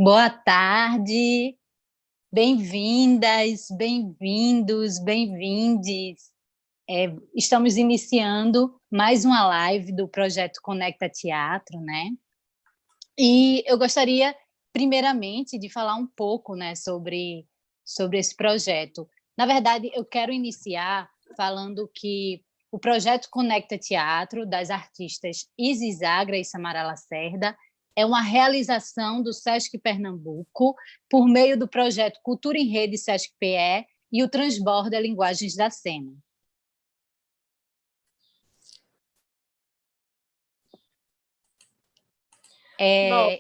Boa tarde, bem-vindas, bem-vindos, bem-vindes. Estamos iniciando mais uma live do projeto Conecta Teatro, né? E eu gostaria, primeiramente, de falar um pouco, né, sobre esse projeto. Na verdade, eu quero iniciar falando que o projeto Conecta Teatro, das artistas Isis Agra e Samara Lacerda, é uma realização do Sesc Pernambuco por meio do projeto Cultura em Rede Sesc-PE e o Transborda Linguagens da Cena.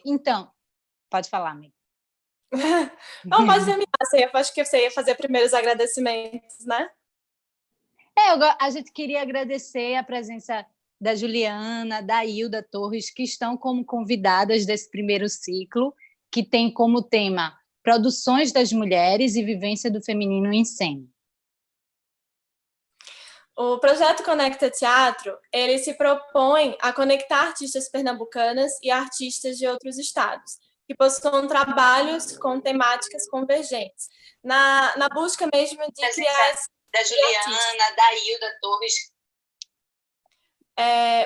Então, pode falar, amiga. Não, pode terminar. Acho que você ia fazer primeiros agradecimentos, né? A gente queria agradecer a presença da Juliana, da Hilda Torres, que estão como convidadas desse primeiro ciclo, que tem como tema Produções das Mulheres e Vivência do Feminino em Cena. O projeto Conecta Teatro, ele se propõe a conectar artistas pernambucanas e artistas de outros estados, que possuam trabalhos com temáticas convergentes, na busca mesmo de criar esse... Da Juliana, da Hilda Torres.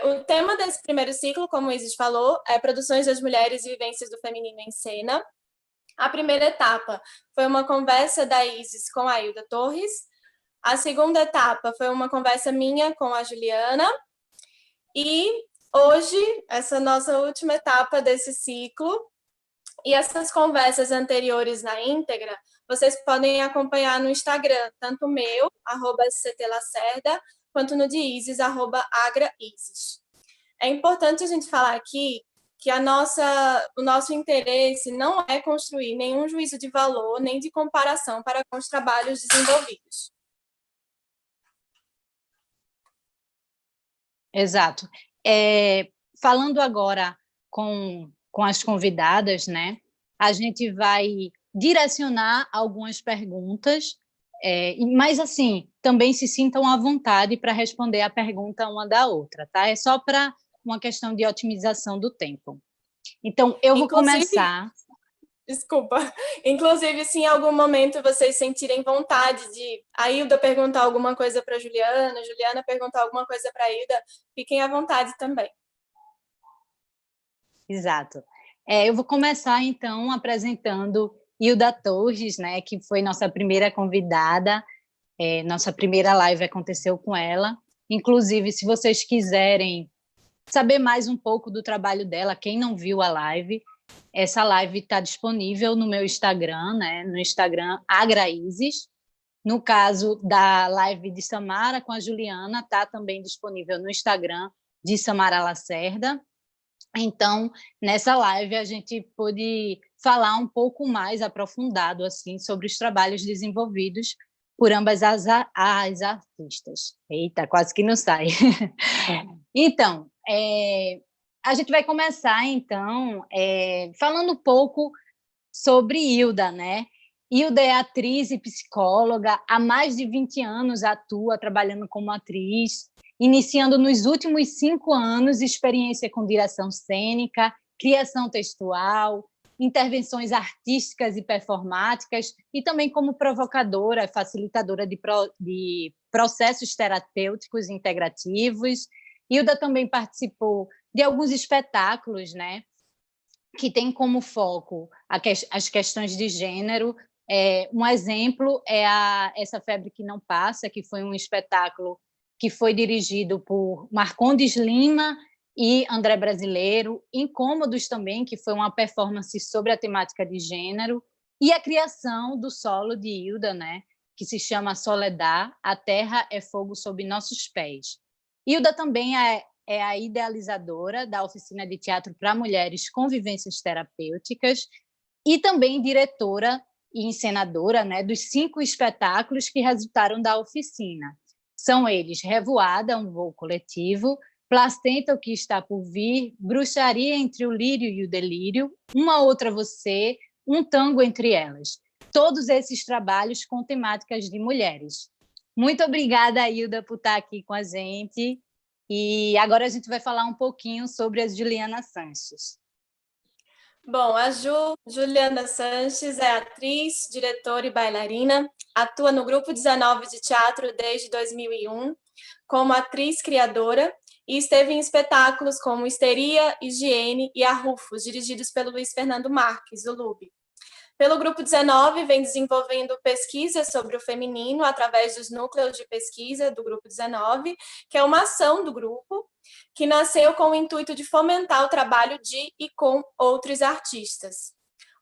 O tema desse primeiro ciclo, como o Isis falou, é Produções das Mulheres e Vivências do Feminino em Cena. A primeira etapa foi uma conversa da Isis com a Hilda Torres. A segunda etapa foi uma conversa minha com a Juliana. E hoje, essa nossa última etapa desse ciclo. E essas conversas anteriores na íntegra, vocês podem acompanhar no Instagram, tanto o meu, @ctlacerda, quanto no de Isis, @agraisis. É importante a gente falar aqui que o nosso interesse não é construir nenhum juízo de valor, nem de comparação para com os trabalhos desenvolvidos. Exato. Falando agora com as convidadas, né? A gente vai direcionar algumas perguntas, mas assim, também se sintam à vontade para responder a pergunta uma da outra, tá? É só para uma questão de otimização do tempo. Então, eu vou começar. Desculpa. Inclusive, se em algum momento vocês sentirem vontade de a Hilda perguntar alguma coisa para a Juliana perguntar alguma coisa para a Hilda, fiquem à vontade também. Exato. Eu vou começar, então, apresentando Hilda Torres, né, que foi nossa primeira convidada. Nossa primeira live aconteceu com ela. Inclusive, se vocês quiserem saber mais um pouco do trabalho dela, quem não viu a live, essa live está disponível no meu Instagram, né? No Instagram Agraises. No caso da live de Samara com a Juliana, está também disponível no Instagram de Samara Lacerda. Então, nessa live, a gente pôde falar um pouco mais aprofundado assim, sobre os trabalhos desenvolvidos por ambas as artistas. Eita, quase que não sai. Então, a gente vai começar, então, falando um pouco sobre Hilda, né? Hilda é atriz e psicóloga, há mais de 20 anos atua trabalhando como atriz, iniciando nos últimos 5 anos experiência com direção cênica, criação textual, intervenções artísticas e performáticas, e também como provocadora, facilitadora de processos terapêuticos integrativos. Hilda também participou de alguns espetáculos, né, que tem como foco as questões de gênero. Um exemplo é Essa Febre que Não Passa, que foi um espetáculo que foi dirigido por Marcondes Lima e André Brasileiro, Incômodos também, que foi uma performance sobre a temática de gênero, e a criação do solo de Hilda, né, que se chama Soledad, A Terra é Fogo Sob Nossos Pés. Hilda também é a idealizadora da oficina de teatro para mulheres com vivências terapêuticas e também diretora e encenadora, né, dos 5 espetáculos que resultaram da oficina. São eles Revoada, um voo coletivo, Placenta, o que está por vir, Bruxaria entre o lírio e o delírio, Uma Outra Você, Um Tango entre elas. Todos esses trabalhos com temáticas de mulheres. Muito obrigada, Hilda, por estar aqui com a gente. E agora a gente vai falar um pouquinho sobre a Juliana Sanches. Bom, a Juliana Sanches é atriz, diretora e bailarina. Atua no Grupo 19 de teatro desde 2001, como atriz criadora, e esteve em espetáculos como Histeria, Higiene e A Rufus, dirigidos pelo Luiz Fernando Marques, o Lube. Pelo Grupo 19, vem desenvolvendo pesquisas sobre o feminino através dos núcleos de pesquisa do Grupo 19, que é uma ação do grupo, que nasceu com o intuito de fomentar o trabalho de e com outros artistas.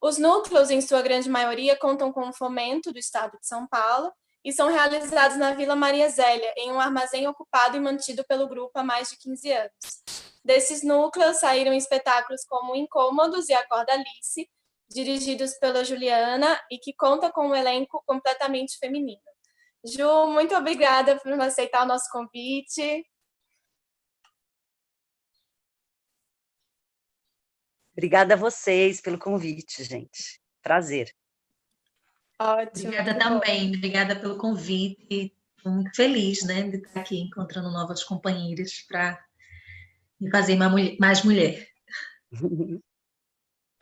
Os núcleos, em sua grande maioria, contam com o fomento do Estado de São Paulo e são realizados na Vila Maria Zélia, em um armazém ocupado e mantido pelo grupo há mais de 15 anos. Desses núcleos saíram espetáculos como Incômodos e Acorda Alice, dirigidos pela Juliana e que conta com um elenco completamente feminino. Ju, muito obrigada por aceitar o nosso convite. Obrigada a vocês pelo convite, gente. Prazer. Ótimo. Obrigada também, obrigada pelo convite. Estou muito feliz, né, de estar aqui encontrando novas companheiras para me fazer mais mulher.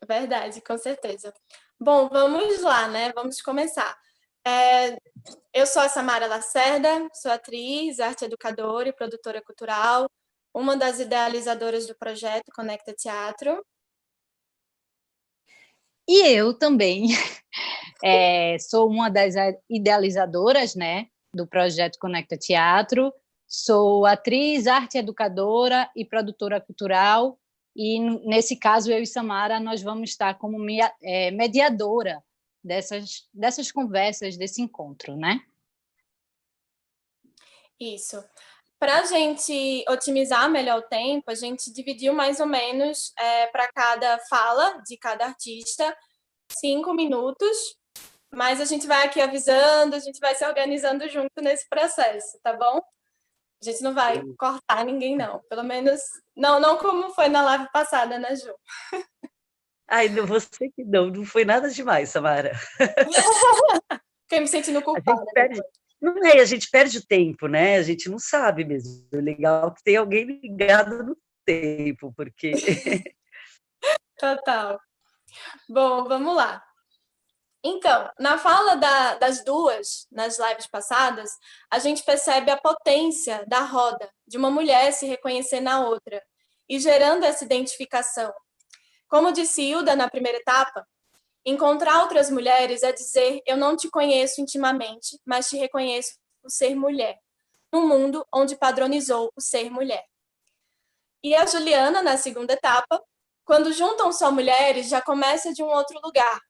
Verdade, com certeza. Bom, vamos lá, né? Vamos começar. Eu sou a Samara Lacerda, sou atriz, arte educadora e produtora cultural, uma das idealizadoras do projeto Conecta Teatro. E eu também sou uma das idealizadoras, né, do projeto Conecta Teatro, sou atriz, arte educadora e produtora cultural, e nesse caso eu e Samara nós vamos estar como mediadora dessas conversas, desse encontro, né? Isso. Para a gente otimizar melhor o tempo, a gente dividiu mais ou menos para cada fala de cada artista 5 minutos, mas a gente vai aqui avisando, a gente vai se organizando junto nesse processo, tá bom? A gente não vai cortar ninguém, não. Pelo menos, não como foi na live passada, né, Ju? Ai, você que não foi nada demais, Samara. Fiquei me sentindo culpada. A gente perde o tempo, né? A gente não sabe mesmo. É legal que tem alguém ligado no tempo, porque... Total. Bom, vamos lá. Então, na fala das duas, nas lives passadas, a gente percebe a potência da roda, de uma mulher se reconhecer na outra, e gerando essa identificação. Como disse Hilda na primeira etapa, encontrar outras mulheres é dizer: eu não te conheço intimamente, mas te reconheço por ser mulher, num mundo onde padronizou o ser mulher. E a Juliana, na segunda etapa, quando juntam só mulheres, já começa de um outro lugar.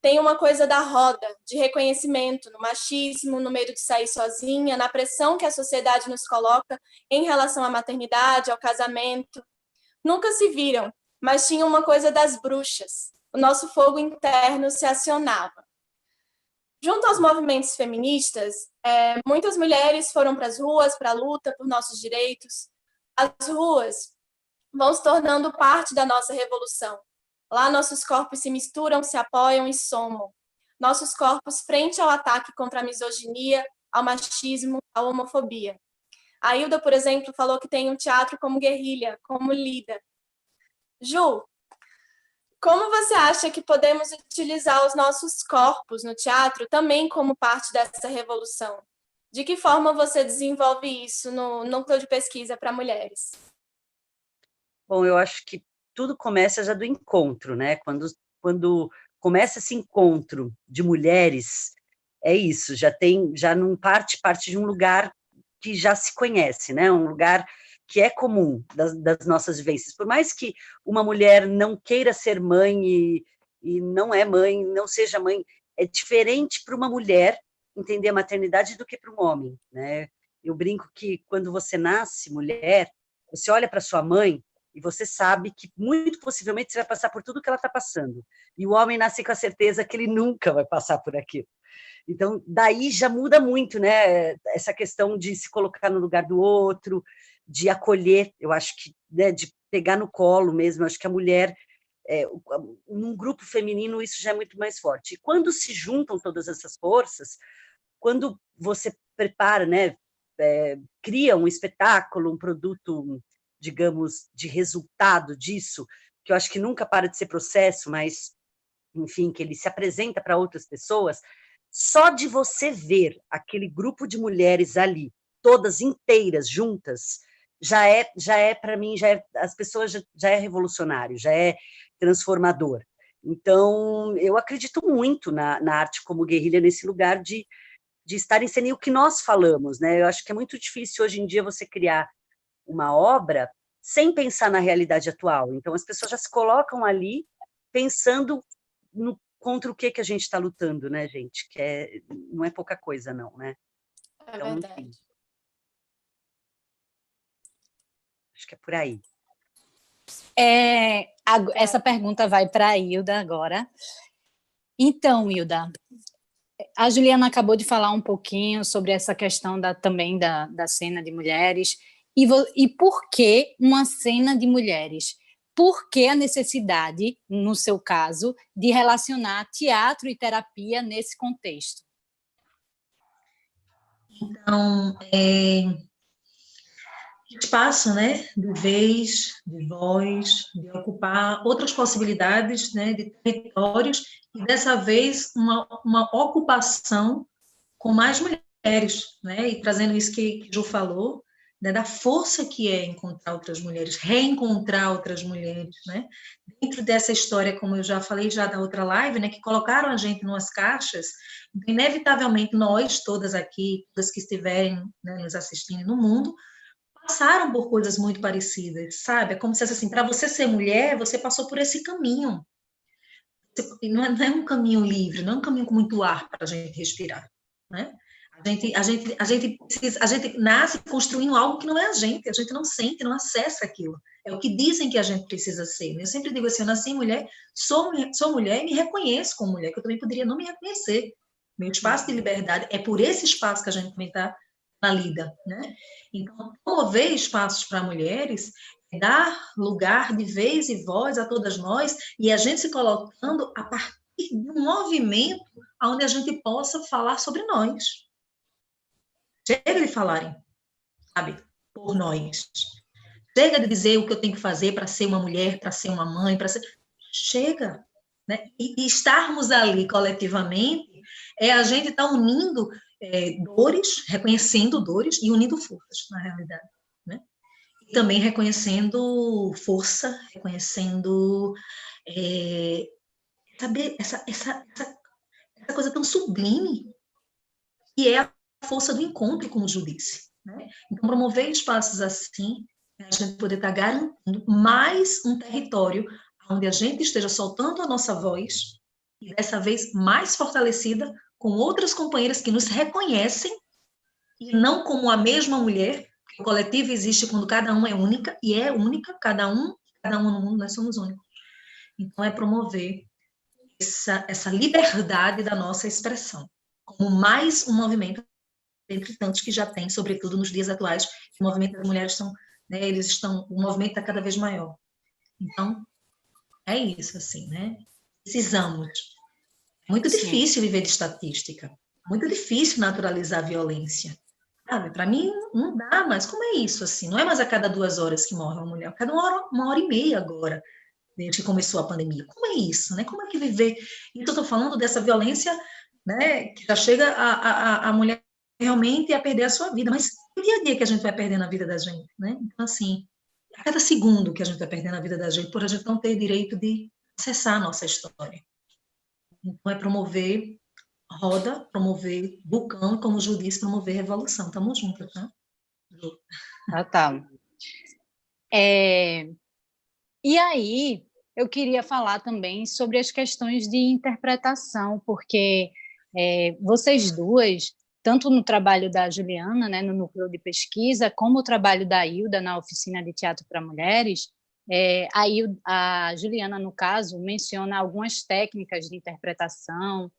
Tem uma coisa da roda, de reconhecimento no machismo, no medo de sair sozinha, na pressão que a sociedade nos coloca em relação à maternidade, ao casamento. Nunca se viram, mas tinha uma coisa das bruxas. O nosso fogo interno se acionava. Junto aos movimentos feministas, muitas mulheres foram para as ruas para a luta por nossos direitos. As ruas vão se tornando parte da nossa revolução. Lá nossos corpos se misturam, se apoiam e somam. Nossos corpos frente ao ataque contra a misoginia, ao machismo, à homofobia. A Hilda, por exemplo, falou que tem um teatro como guerrilha, como lida. Ju, como você acha que podemos utilizar os nossos corpos no teatro também como parte dessa revolução? De que forma você desenvolve isso no núcleo de pesquisa para mulheres? Bom, eu acho que tudo começa já do encontro, né? Quando começa esse encontro de mulheres, é isso, já não parte de um lugar que já se conhece, né? Um lugar que é comum das nossas vivências. Por mais que uma mulher não queira ser mãe e não é mãe, não seja mãe, é diferente para uma mulher entender a maternidade do que para um homem, né? Eu brinco que quando você nasce mulher, você olha para sua mãe e você sabe que muito possivelmente você vai passar por tudo que ela está passando. E o homem nasce com a certeza que ele nunca vai passar por aquilo. Então, daí já muda muito, né? Essa questão de se colocar no lugar do outro, de acolher, eu acho que, né, de pegar no colo mesmo, eu acho que a mulher, num grupo feminino, isso já é muito mais forte. E quando se juntam todas essas forças, quando você prepara, né, cria um espetáculo, um produto, digamos, de resultado disso, que eu acho que nunca para de ser processo, mas, enfim, que ele se apresenta para outras pessoas, só de você ver aquele grupo de mulheres ali, todas inteiras, juntas, para mim, as pessoas já é revolucionário, já é transformador. Então, eu acredito muito na arte como guerrilha, nesse lugar de estar em cena, e o que nós falamos, né? Eu acho que é muito difícil hoje em dia você criar uma obra sem pensar na realidade atual. Então, as pessoas já se colocam ali pensando contra o que a gente está lutando, né, gente? Não é pouca coisa, não, né? É então, verdade. Enfim, acho que é por aí. Essa pergunta vai para a Hilda agora. Então, Hilda, a Juliana acabou de falar um pouquinho sobre essa questão também da cena de mulheres. E por que uma cena de mulheres? Por que a necessidade, no seu caso, de relacionar teatro e terapia nesse contexto? Então, espaço, né, de vez, de voz, de ocupar outras possibilidades, né, de territórios, e dessa vez uma ocupação com mais mulheres, né, e trazendo isso que Ju falou, né, da força que é encontrar outras mulheres, reencontrar outras mulheres, né, dentro dessa história, como eu já falei já da outra live, né, que colocaram a gente em umas caixas, inevitavelmente nós, todas aqui, todas que estiverem, né, nos assistindo no mundo, passaram por coisas muito parecidas, sabe? É como se assim, para você ser mulher, você passou por esse caminho. Não é um caminho livre, não é um caminho com muito ar para a gente respirar, né? A gente nasce construindo algo que não é a gente não sente, não acessa aquilo. É o que dizem que a gente precisa ser. Eu sempre digo assim, eu nasci mulher, sou mulher e me reconheço como mulher, que eu também poderia não me reconhecer. Meu espaço de liberdade é por esse espaço que a gente também está na lida, né? Então, promover espaços para mulheres é dar lugar de vez e voz a todas nós e a gente se colocando a partir de um movimento onde a gente possa falar sobre nós. Chega de falarem, sabe, por nós. Chega de dizer o que eu tenho que fazer para ser uma mulher, para ser uma mãe, para ser... Chega, né? E estarmos ali coletivamente é a gente estar unindo dores, reconhecendo dores e unindo forças, na realidade, né? E também reconhecendo força, reconhecendo saber essa coisa tão sublime que é a força do encontro, como o Ju disse, né? Então, promover espaços assim, a gente poder estar garantindo mais um território onde a gente esteja soltando a nossa voz e dessa vez mais fortalecida com outras companheiras que nos reconhecem e não como a mesma mulher, porque o coletivo existe quando cada uma é única, e é única, cada um no mundo, nós somos únicos. Então, é promover essa liberdade da nossa expressão, como mais um movimento, entre tantos que já tem, sobretudo nos dias atuais, que o movimento das mulheres estão, né, o movimento está cada vez maior. Então, é isso, assim, né? Precisamos. É muito difícil viver de estatística, muito difícil naturalizar a violência. Para mim, não dá mais. Como é isso, assim? Não é mais a cada 2 horas que morre uma mulher, a cada 1 hora e meia agora, desde que começou a pandemia. Como é isso, né? Como é que viver? Então, eu estou falando dessa violência, né, que já chega a mulher realmente a perder a sua vida, mas o dia a dia que a gente vai perdendo a vida da gente, né? Então, assim, a cada segundo que a gente vai perdendo a vida da gente, por a gente não ter direito de acessar a nossa história. Então, é promover roda, promover vulcão e, como o Ju disse, promover revolução. Estamos juntas, tá? Tá. E aí, eu queria falar também sobre as questões de interpretação, porque vocês duas, tanto no trabalho da Juliana, né, no núcleo de pesquisa, como o trabalho da Hilda na oficina de teatro para mulheres, a Juliana, no caso, menciona algumas técnicas de interpretação,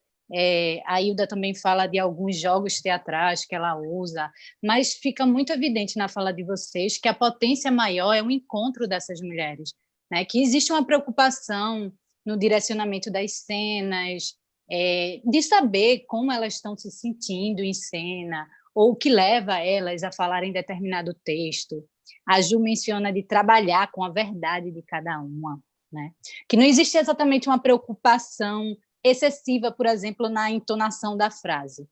a Hilda também fala de alguns jogos teatrais que ela usa, mas fica muito evidente na fala de vocês que a potência maior é o encontro dessas mulheres, né? Que existe uma preocupação no direcionamento das cenas, de saber como elas estão se sentindo em cena, ou o que leva elas a falarem determinado texto. A Ju menciona de trabalhar com a verdade de cada uma. né? Que não existe exatamente uma preocupação excessiva, por exemplo, na entonação da frase.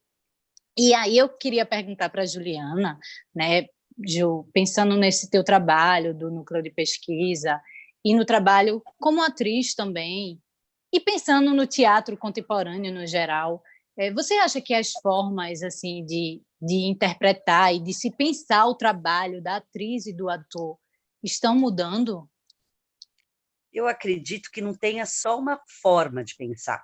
E aí eu queria perguntar para a Juliana, né, Ju, pensando nesse teu trabalho do núcleo de pesquisa e no trabalho como atriz também, e pensando no teatro contemporâneo no geral, você acha que as formas assim de interpretar e de se pensar o trabalho da atriz e do ator estão mudando? Eu acredito que não tenha só uma forma de pensar.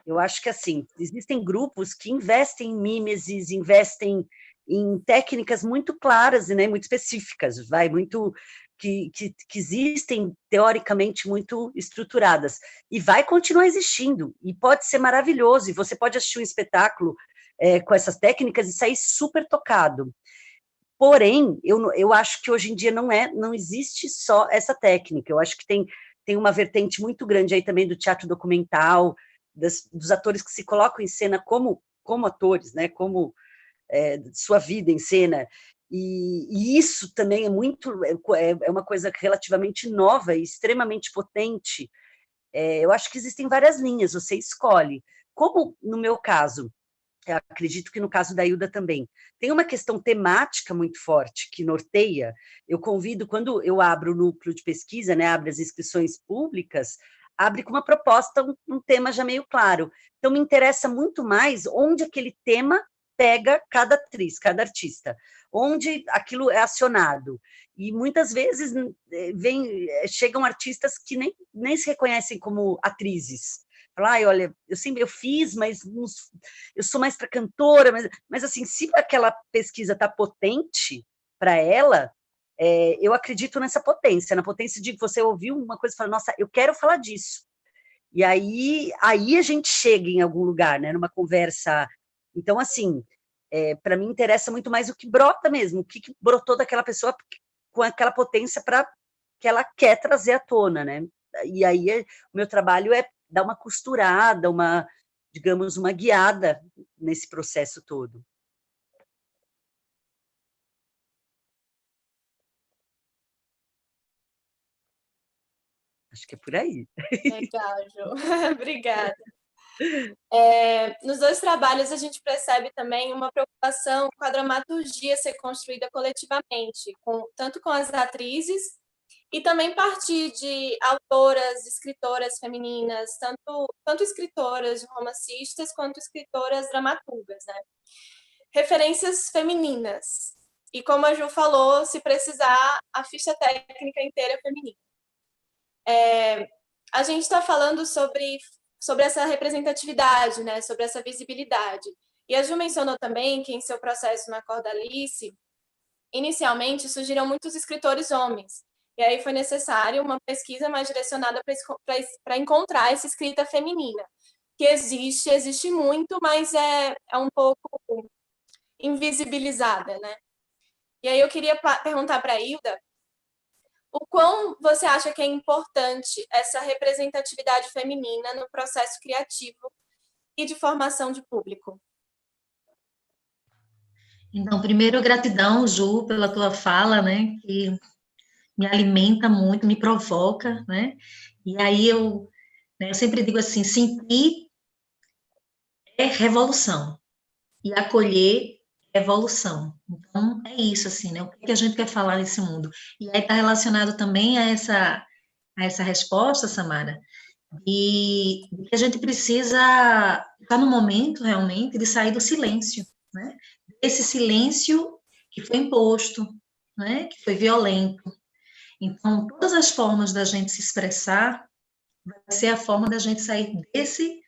Eu acho que, assim, existem grupos que investem em mimeses, investem em técnicas muito claras, né, muito específicas, muito que existem teoricamente muito estruturadas, e vai continuar existindo, e pode ser maravilhoso, e você pode assistir um espetáculo com essas técnicas e sair super tocado. Porém, eu acho que hoje em dia não existe só essa técnica, eu acho que tem uma vertente muito grande aí também do teatro documental, dos atores que se colocam em cena como atores, né, como sua vida em cena, e isso também é uma coisa relativamente nova e extremamente potente. Eu acho que existem várias linhas, você escolhe. Como no meu caso, eu acredito que no caso da Hilda também, tem uma questão temática muito forte que norteia. Eu convido, quando eu abro o núcleo de pesquisa, né, abro as inscrições públicas, abre com uma proposta, um tema já meio claro. Então, me interessa muito mais onde aquele tema pega cada atriz, cada artista, onde aquilo é acionado. E muitas vezes chegam artistas que nem se reconhecem como atrizes. Falar, olha, eu fiz, mas eu sou mais para cantora, mas assim, se aquela pesquisa está potente para ela, eu acredito nessa potência, na potência de você ouvir uma coisa e falar, nossa, eu quero falar disso. E aí a gente chega em algum lugar, né, numa conversa. Então, assim, para mim interessa muito mais o que brota mesmo, o que brotou daquela pessoa com aquela potência que ela quer trazer à tona, né? E aí o meu trabalho é dar uma costurada, digamos, uma guiada nesse processo todo. Acho que é por aí. Legal, Ju. Obrigada. Nos dois trabalhos, a gente percebe também uma preocupação com a dramaturgia ser construída coletivamente, tanto com as atrizes e também partir de autoras, escritoras femininas, tanto escritoras romancistas quanto escritoras dramaturgas, né? Referências femininas. E como a Ju falou, se precisar, a ficha técnica inteira é feminina. A gente está falando sobre essa representatividade, né? Sobre essa visibilidade. E a Ju mencionou também que em seu processo na Cordalice, inicialmente surgiram muitos escritores homens. E aí foi necessário uma pesquisa mais direcionada para encontrar essa escrita feminina, que existe muito, mas é um pouco invisibilizada, né? E aí eu queria perguntar para a Hilda o quão você acha que é importante essa representatividade feminina no processo criativo e de formação de público. Então, primeiro, gratidão, Ju, pela tua fala, né, que me alimenta muito, me provoca, né, e aí eu sempre digo assim, sentir é revolução, e acolher é evolução. Então, é isso, assim, né, o que a gente quer falar nesse mundo. E aí está relacionado também a essa resposta, Samara, e que a gente precisa estar no momento, realmente, de sair do silêncio, né, esse silêncio que foi imposto, né, que foi violento. Então, todas as formas da gente se expressar vai ser a forma da gente sair desse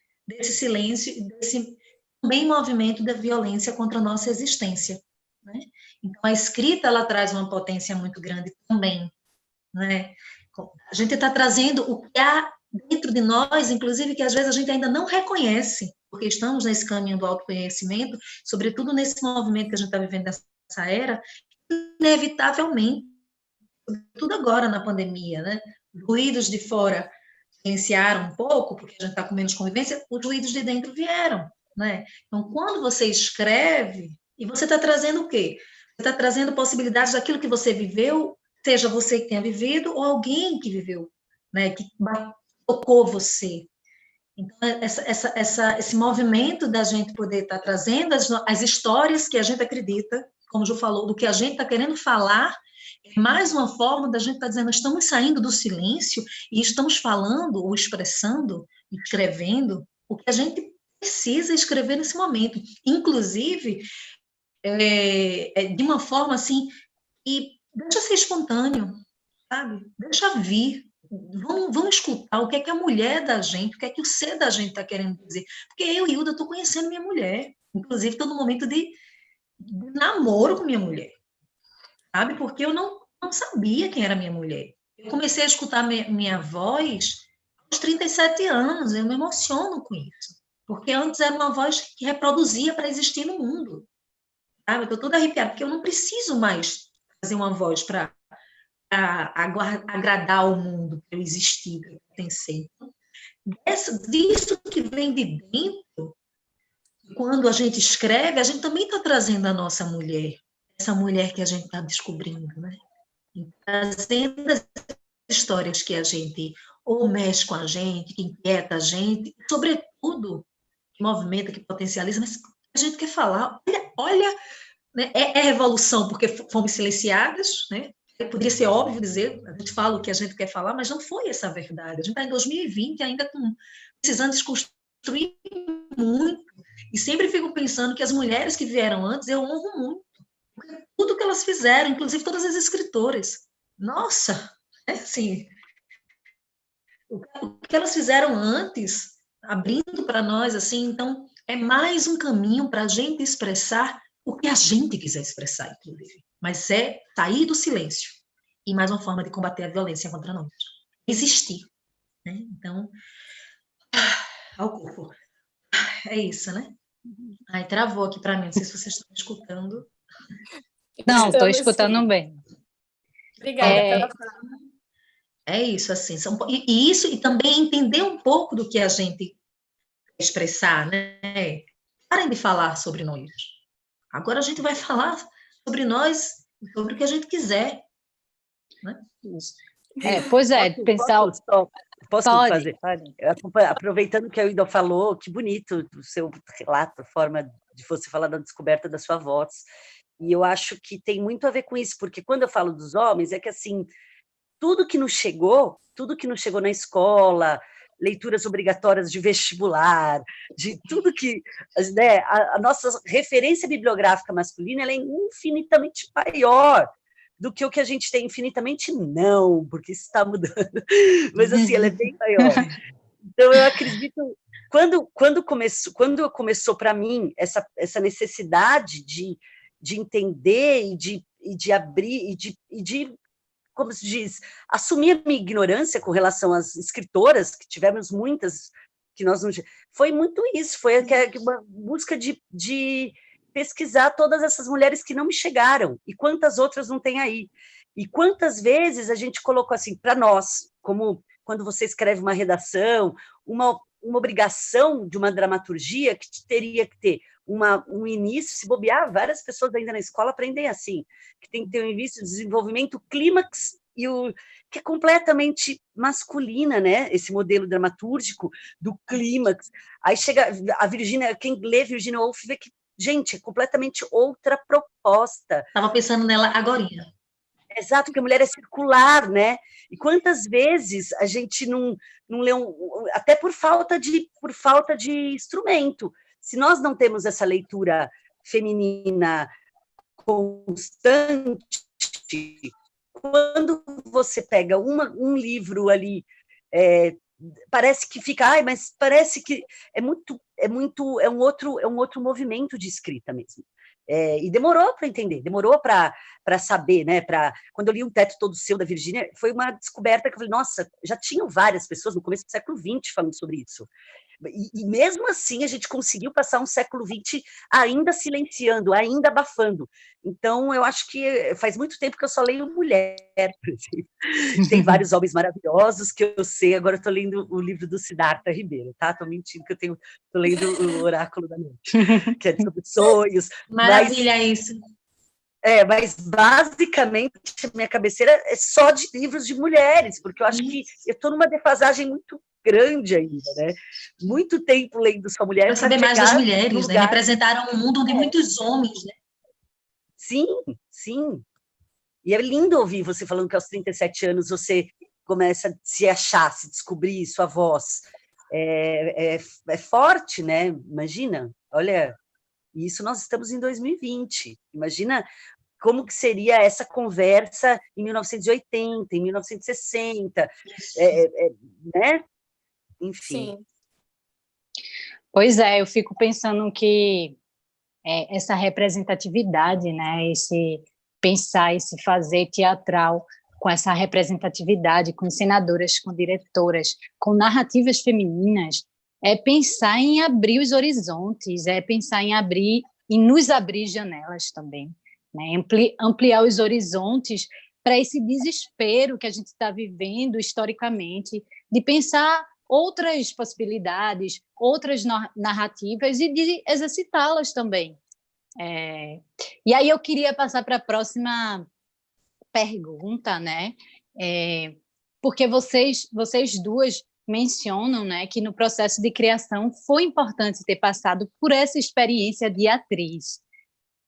silêncio e desse também movimento da violência contra a nossa existência, né? Então, a escrita, ela traz uma potência muito grande também, né? A gente está trazendo o que há dentro de nós, inclusive, que às vezes a gente ainda não reconhece, porque estamos nesse caminho do autoconhecimento, sobretudo nesse movimento que a gente está vivendo nessa era, inevitavelmente, tudo agora na pandemia, né? Ruídos de fora silenciaram um pouco, porque a gente está com menos convivência, os ruídos de dentro vieram, né? Então, quando você escreve, e você está trazendo o quê? Você está trazendo possibilidades daquilo que você viveu, seja você que tenha vivido ou alguém que viveu né, que tocou você. Então, esse movimento da gente poder estar trazendo as histórias que a gente acredita, como o Ju falou, do que a gente está querendo falar, é mais uma forma da gente estar dizendo, estamos saindo do silêncio e estamos falando, ou expressando, escrevendo, o que a gente precisa escrever nesse momento. Inclusive, de uma forma assim, e deixa ser espontâneo, sabe? Deixa vir. Vamos escutar o que é que a mulher da gente, o que é que o ser da gente está querendo dizer. Porque eu e Hilda estou conhecendo minha mulher. Inclusive, estou no momento de namoro com minha mulher. Sabe? Porque eu não sabia quem era minha mulher. Eu comecei a escutar minha voz aos 37 anos. Eu me emociono com isso. Porque antes era uma voz que reproduzia para existir no mundo. Sabe? Eu estou toda arrepiada, porque eu não preciso mais fazer uma voz para agradar o mundo, para eu existir, para eu pertencer. Disso que vem de dentro, quando a gente escreve, a gente também está trazendo a nossa mulher, essa mulher que a gente está descobrindo, né? E trazendo as histórias que a gente ou mexe com a gente, que inquieta a gente, sobretudo, que movimenta, que potencializa, mas a gente quer falar, olha, né? É revolução porque fomos silenciadas, né? Poderia ser óbvio dizer, a gente fala o que a gente quer falar, mas não foi essa a verdade. A gente está em 2020 ainda precisando desconstruir muito, e sempre fico pensando que as mulheres que vieram antes, eu honro muito, porque tudo que elas fizeram, inclusive todas as escritoras, nossa, assim, o que elas fizeram antes, abrindo para nós, assim, então, é mais um caminho para a gente expressar o que a gente quiser expressar, inclusive, mas é sair do silêncio, e mais uma forma de combater a violência contra nós, existir, né? Então, ao corpo, é isso, né? Ai, travou aqui para mim, não sei se vocês estão me escutando. Não, estou escutando bem. Obrigada pela fala. É isso, assim, e isso, e também entender um pouco do que a gente quer expressar, né? Parem de falar sobre nós. Agora a gente vai falar sobre nós, sobre o que a gente quiser. Né? Pois é, pensar... Posso pode, fazer? pode. Aproveitando que a Hilda falou, que bonito o seu relato, a forma de você falar da descoberta da sua voz. E eu acho que tem muito a ver com isso, porque quando eu falo dos homens, é que assim, tudo que nos chegou na escola, leituras obrigatórias de vestibular, de tudo que, né, a nossa referência bibliográfica masculina, ela é infinitamente maior do que o que a gente tem, infinitamente não, porque isso está mudando, mas assim, ela é bem maior. Então, eu acredito, quando começou para mim essa necessidade de entender e de abrir, e de, como se diz, assumir a minha ignorância com relação às escritoras, que tivemos muitas, que nós não... Foi muito isso, foi uma busca de pesquisar todas essas mulheres que não me chegaram, e quantas outras não tem aí. E quantas vezes a gente colocou assim, para nós, como quando você escreve uma redação, uma obrigação de uma dramaturgia que teria que ter um início, se bobear, várias pessoas ainda na escola aprendem assim, que tem que ter um início, desenvolvimento, clímax, que é completamente masculina, né? Esse modelo dramatúrgico do clímax. Aí chega a Virginia, quem lê Virginia Woolf vê que, gente, é completamente outra proposta. Estava pensando nela agorinha. Exato, porque a mulher é circular, né? E quantas vezes a gente não lê até por falta de instrumento. Se nós não temos essa leitura feminina constante, quando você pega um livro ali, parece que fica, mas parece que é um outro movimento de escrita mesmo. E demorou para entender, demorou para saber, né? Quando eu li Um Teto Todo Seu, da Virginia, foi uma descoberta que eu falei, nossa, já tinham várias pessoas no começo do século XX falando sobre isso. E mesmo assim a gente conseguiu passar um século XX ainda silenciando, ainda abafando. Então, eu acho que faz muito tempo que eu só leio mulher, por exemplo. Tem vários homens maravilhosos que eu sei, agora eu estou lendo o livro do Siddhartha Ribeiro, tá? Estou mentindo que estou lendo o Oráculo da Noite, que é sobre sonhos. Maravilha, isso. Mas basicamente a minha cabeceira é só de livros de mulheres, porque eu acho que eu estou numa defasagem muito grande ainda, né? Muito tempo lendo só mulheres para saber mais das mulheres, né? Representaram um mundo de muitos homens, né? Sim, sim. E é lindo ouvir você falando que aos 37 anos você começa a se achar, se descobrir sua voz. É forte, né? Imagina, olha, isso nós estamos em 2020. Imagina como que seria essa conversa em 1980, em 1960, né? Enfim. Sim. Pois é, eu fico pensando que essa representatividade, né, esse pensar, esse fazer teatral com essa representatividade, com encenadoras, com diretoras, com narrativas femininas, é pensar em abrir os horizontes, é pensar em abrir e nos abrir janelas também, né? Ampliar os horizontes para esse desespero que a gente está vivendo historicamente, de pensar outras possibilidades, outras narrativas e de exercitá-las também. E aí eu queria passar para a próxima pergunta, né? Porque vocês duas mencionam, né, que no processo de criação foi importante ter passado por essa experiência de atriz.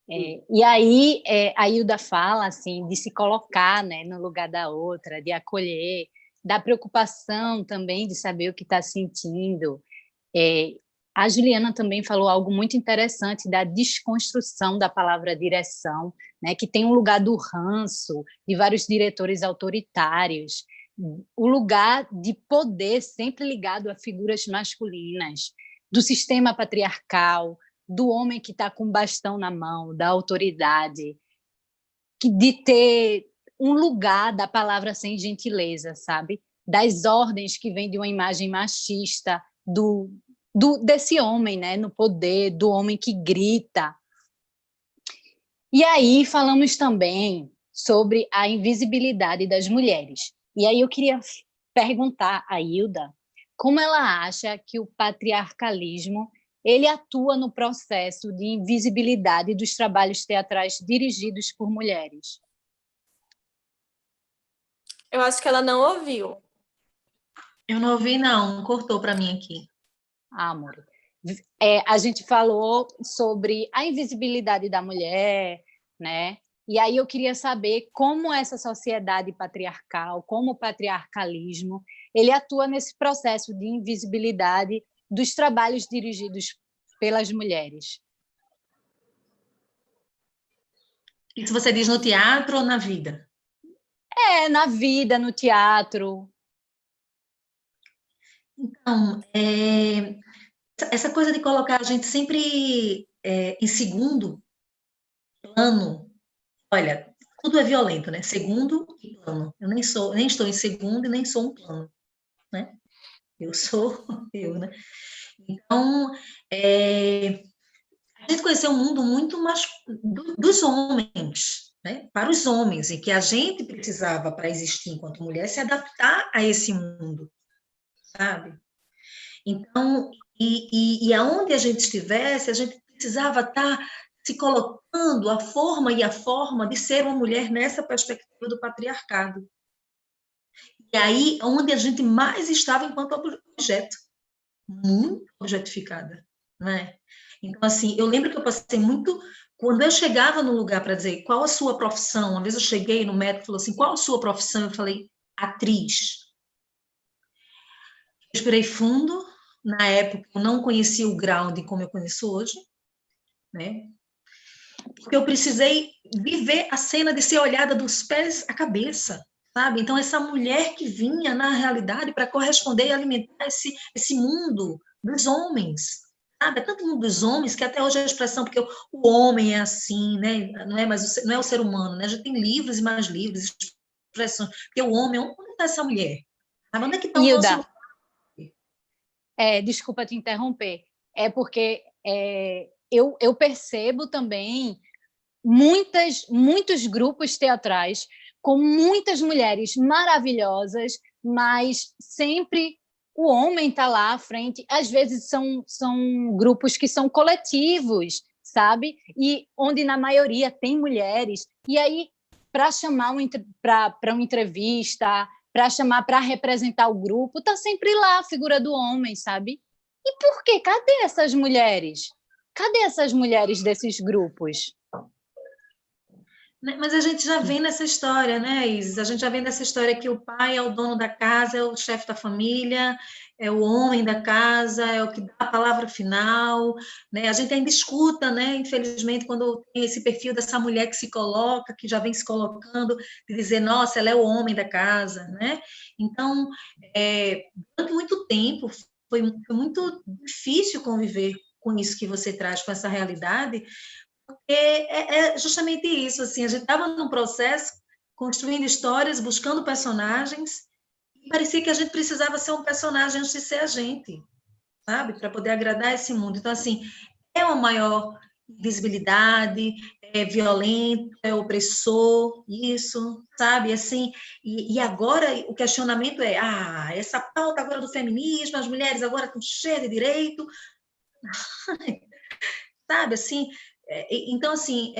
E aí a Hilda fala assim, de se colocar, né, no lugar da outra, de acolher, da preocupação também de saber o que está sentindo. A Juliana também falou algo muito interessante da desconstrução da palavra direção, né, que tem um lugar do ranço, de vários diretores autoritários, o lugar de poder sempre ligado a figuras masculinas, do sistema patriarcal, do homem que está com o bastão na mão, da autoridade, de ter um lugar da palavra sem gentileza, sabe? Das ordens que vêm de uma imagem machista, desse homem, né, no poder, do homem que grita. E aí falamos também sobre a invisibilidade das mulheres. E aí eu queria perguntar a Hilda como ela acha que o patriarcalismo ele atua no processo de invisibilidade dos trabalhos teatrais dirigidos por mulheres. Eu acho que ela não ouviu. Eu não ouvi, não. Cortou para mim aqui. Amor. A gente falou sobre a invisibilidade da mulher, né? E aí eu queria saber como essa sociedade patriarcal, como o patriarcalismo, ele atua nesse processo de invisibilidade dos trabalhos dirigidos pelas mulheres. Isso você diz no teatro ou na vida? Na vida, no teatro. Então, essa coisa de colocar a gente sempre em segundo plano, olha, tudo é violento, né? Segundo e plano. Eu nem estou em segundo e nem sou um plano, né? Eu sou eu, né? Então, a gente conheceu um mundo muito mais dos homens, né? Para os homens, e que a gente precisava, para existir enquanto mulher, se adaptar a esse mundo, sabe? Então, e aonde a gente estivesse, a gente precisava estar se colocando a forma de ser uma mulher nessa perspectiva do patriarcado. E aí, onde a gente mais estava enquanto objeto, muito objetificada, né? Então, assim, eu lembro que eu passei muito... Quando eu chegava no lugar para dizer qual a sua profissão, uma vez eu cheguei no médico e falou assim, qual a sua profissão? Eu falei, atriz. Respirei fundo. Na época, eu não conhecia o ground como eu conheço hoje, né? Porque eu precisei viver a cena de ser olhada dos pés à cabeça, sabe? Então, essa mulher que vinha, na realidade, para corresponder e alimentar esse mundo dos homens, sabe? É tanto mundo dos homens que até hoje a expressão, porque o homem é assim, né? Não é o ser humano, né? A gente tem livros e mais livros, expressões, porque o homem, onde está essa mulher? Sabe? Onde é que está o nosso... Desculpa te interromper, porque eu percebo também muitos grupos teatrais com muitas mulheres maravilhosas, mas sempre o homem está lá à frente. Às vezes são grupos que são coletivos, sabe? E onde na maioria tem mulheres. E aí, para chamar para uma entrevista, para chamar para representar o grupo, tá sempre lá a figura do homem, sabe? E por quê? Cadê essas mulheres? Cadê essas mulheres desses grupos? Mas a gente já vem nessa história, né, Isis? A gente já vem nessa história que o pai é o dono da casa, é o chefe da família, é o homem da casa, é o que dá a palavra final, né? A gente ainda escuta, né, infelizmente, quando tem esse perfil dessa mulher que se coloca, que já vem se colocando, de dizer, nossa, ela é o homem da casa, né? Então, durante muito tempo, foi muito difícil conviver com isso que você traz, com essa realidade, é justamente isso, assim, a gente estava num processo, construindo histórias, buscando personagens, e parecia que a gente precisava ser um personagem antes de ser a gente, sabe? Para poder agradar esse mundo. Então, assim, é uma maior visibilidade, é violento, é opressor, isso, sabe? Assim, e agora o questionamento é, essa pauta agora do feminismo, as mulheres agora estão cheias de direito, sabe? Assim, então, assim,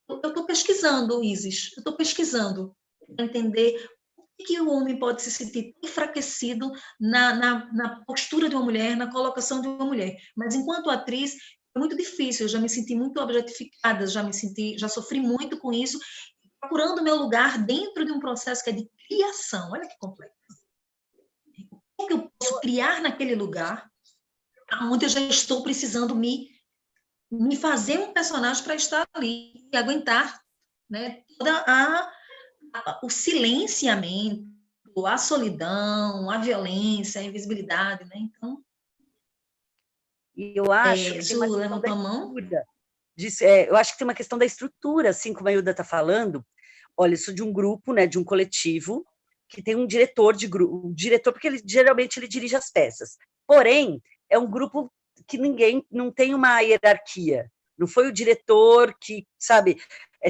eu estou pesquisando, Isis, eu estou pesquisando para entender por que o homem pode se sentir enfraquecido na postura de uma mulher, na colocação de uma mulher. Mas, enquanto atriz, é muito difícil, eu já me senti muito objetificada, já sofri muito com isso, procurando meu lugar dentro de um processo que é de criação. Olha que complexo. O que eu posso criar naquele lugar, onde eu já estou precisando me fazer um personagem para estar ali e aguentar, né, o silenciamento, a solidão, a violência, a invisibilidade, né? Então, e eu acho que tem uma Ju, questão levantou da a mão? estrutura. Eu acho que tem uma questão da estrutura, assim como a Hilda está falando. Olha, isso de um grupo, né, de um coletivo, que tem um diretor de grupo, um diretor, porque geralmente ele dirige as peças. Porém, é um grupo que ninguém não tem uma hierarquia. Não foi o diretor que, sabe,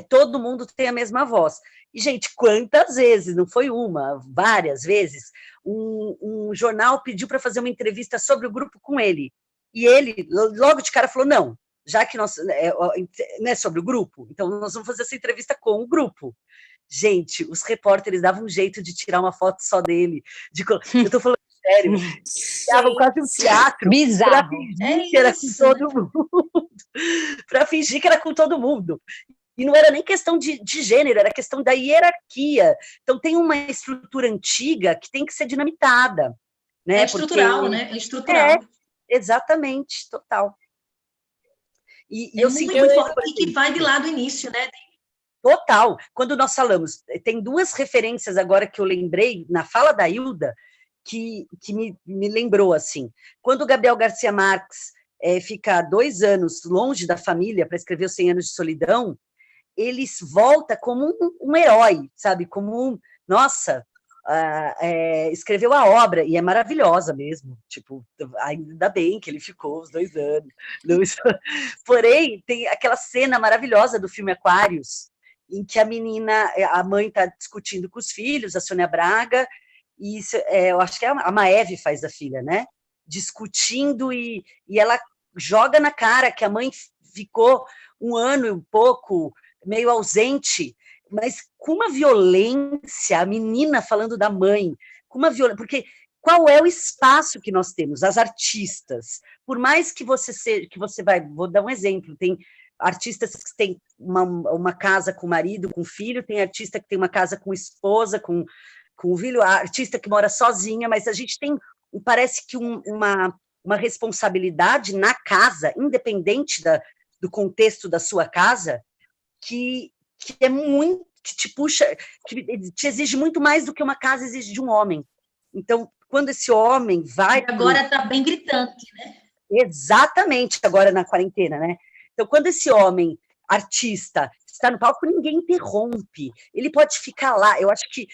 todo mundo tem a mesma voz. E, gente, quantas vezes, não foi uma, várias vezes, um jornal pediu para fazer uma entrevista sobre o grupo com ele. E ele, logo de cara, falou, não, já que não é sobre o grupo, então nós vamos fazer essa entrevista com o grupo. Gente, os repórteres davam um jeito de tirar uma foto só dele. Eu estou falando sério. Davam quase um teatro para fingir que era com todo mundo. Para fingir que era com todo mundo. E não era nem questão de gênero, era questão da hierarquia. Então, tem uma estrutura antiga que tem que ser dinamitada. Né? É estrutural, porque... né? É estrutural. Exatamente, total. E eu sinto muito forte, e que vai de lá do início, né? Total. Quando nós falamos, tem duas referências agora que eu lembrei na fala da Hilda, que me lembrou, assim. Quando o Gabriel Garcia Marques fica 2 anos longe da família para escrever os 100 Anos de Solidão, ele volta como um herói, sabe? Como nossa, escreveu a obra, e é maravilhosa mesmo, tipo, ainda bem que ele ficou os 2 anos. Porém, tem aquela cena maravilhosa do filme Aquários, em que a mãe está discutindo com os filhos, a Sônia Braga, e eu acho que a Maeve faz a filha, né? Discutindo, e ela joga na cara que a mãe ficou 1 ano e um pouco meio ausente, mas com uma violência, a menina falando da mãe, com uma violência, porque qual é o espaço que nós temos, as artistas, por mais que você vou dar um exemplo, tem artistas que têm uma casa com o marido, com o filho, tem artista que tem uma casa com esposa, com o filho, a artista que mora sozinha, mas a gente tem, parece que uma responsabilidade na casa, independente do contexto da sua casa, que é muito, que te puxa, que te exige muito mais do que uma casa exige de um homem. Então, quando esse homem vai... E agora está bem gritante, né? Exatamente, agora na quarentena, né? Então, quando esse homem, artista, está no palco, ninguém interrompe. Ele pode ficar lá. Eu acho que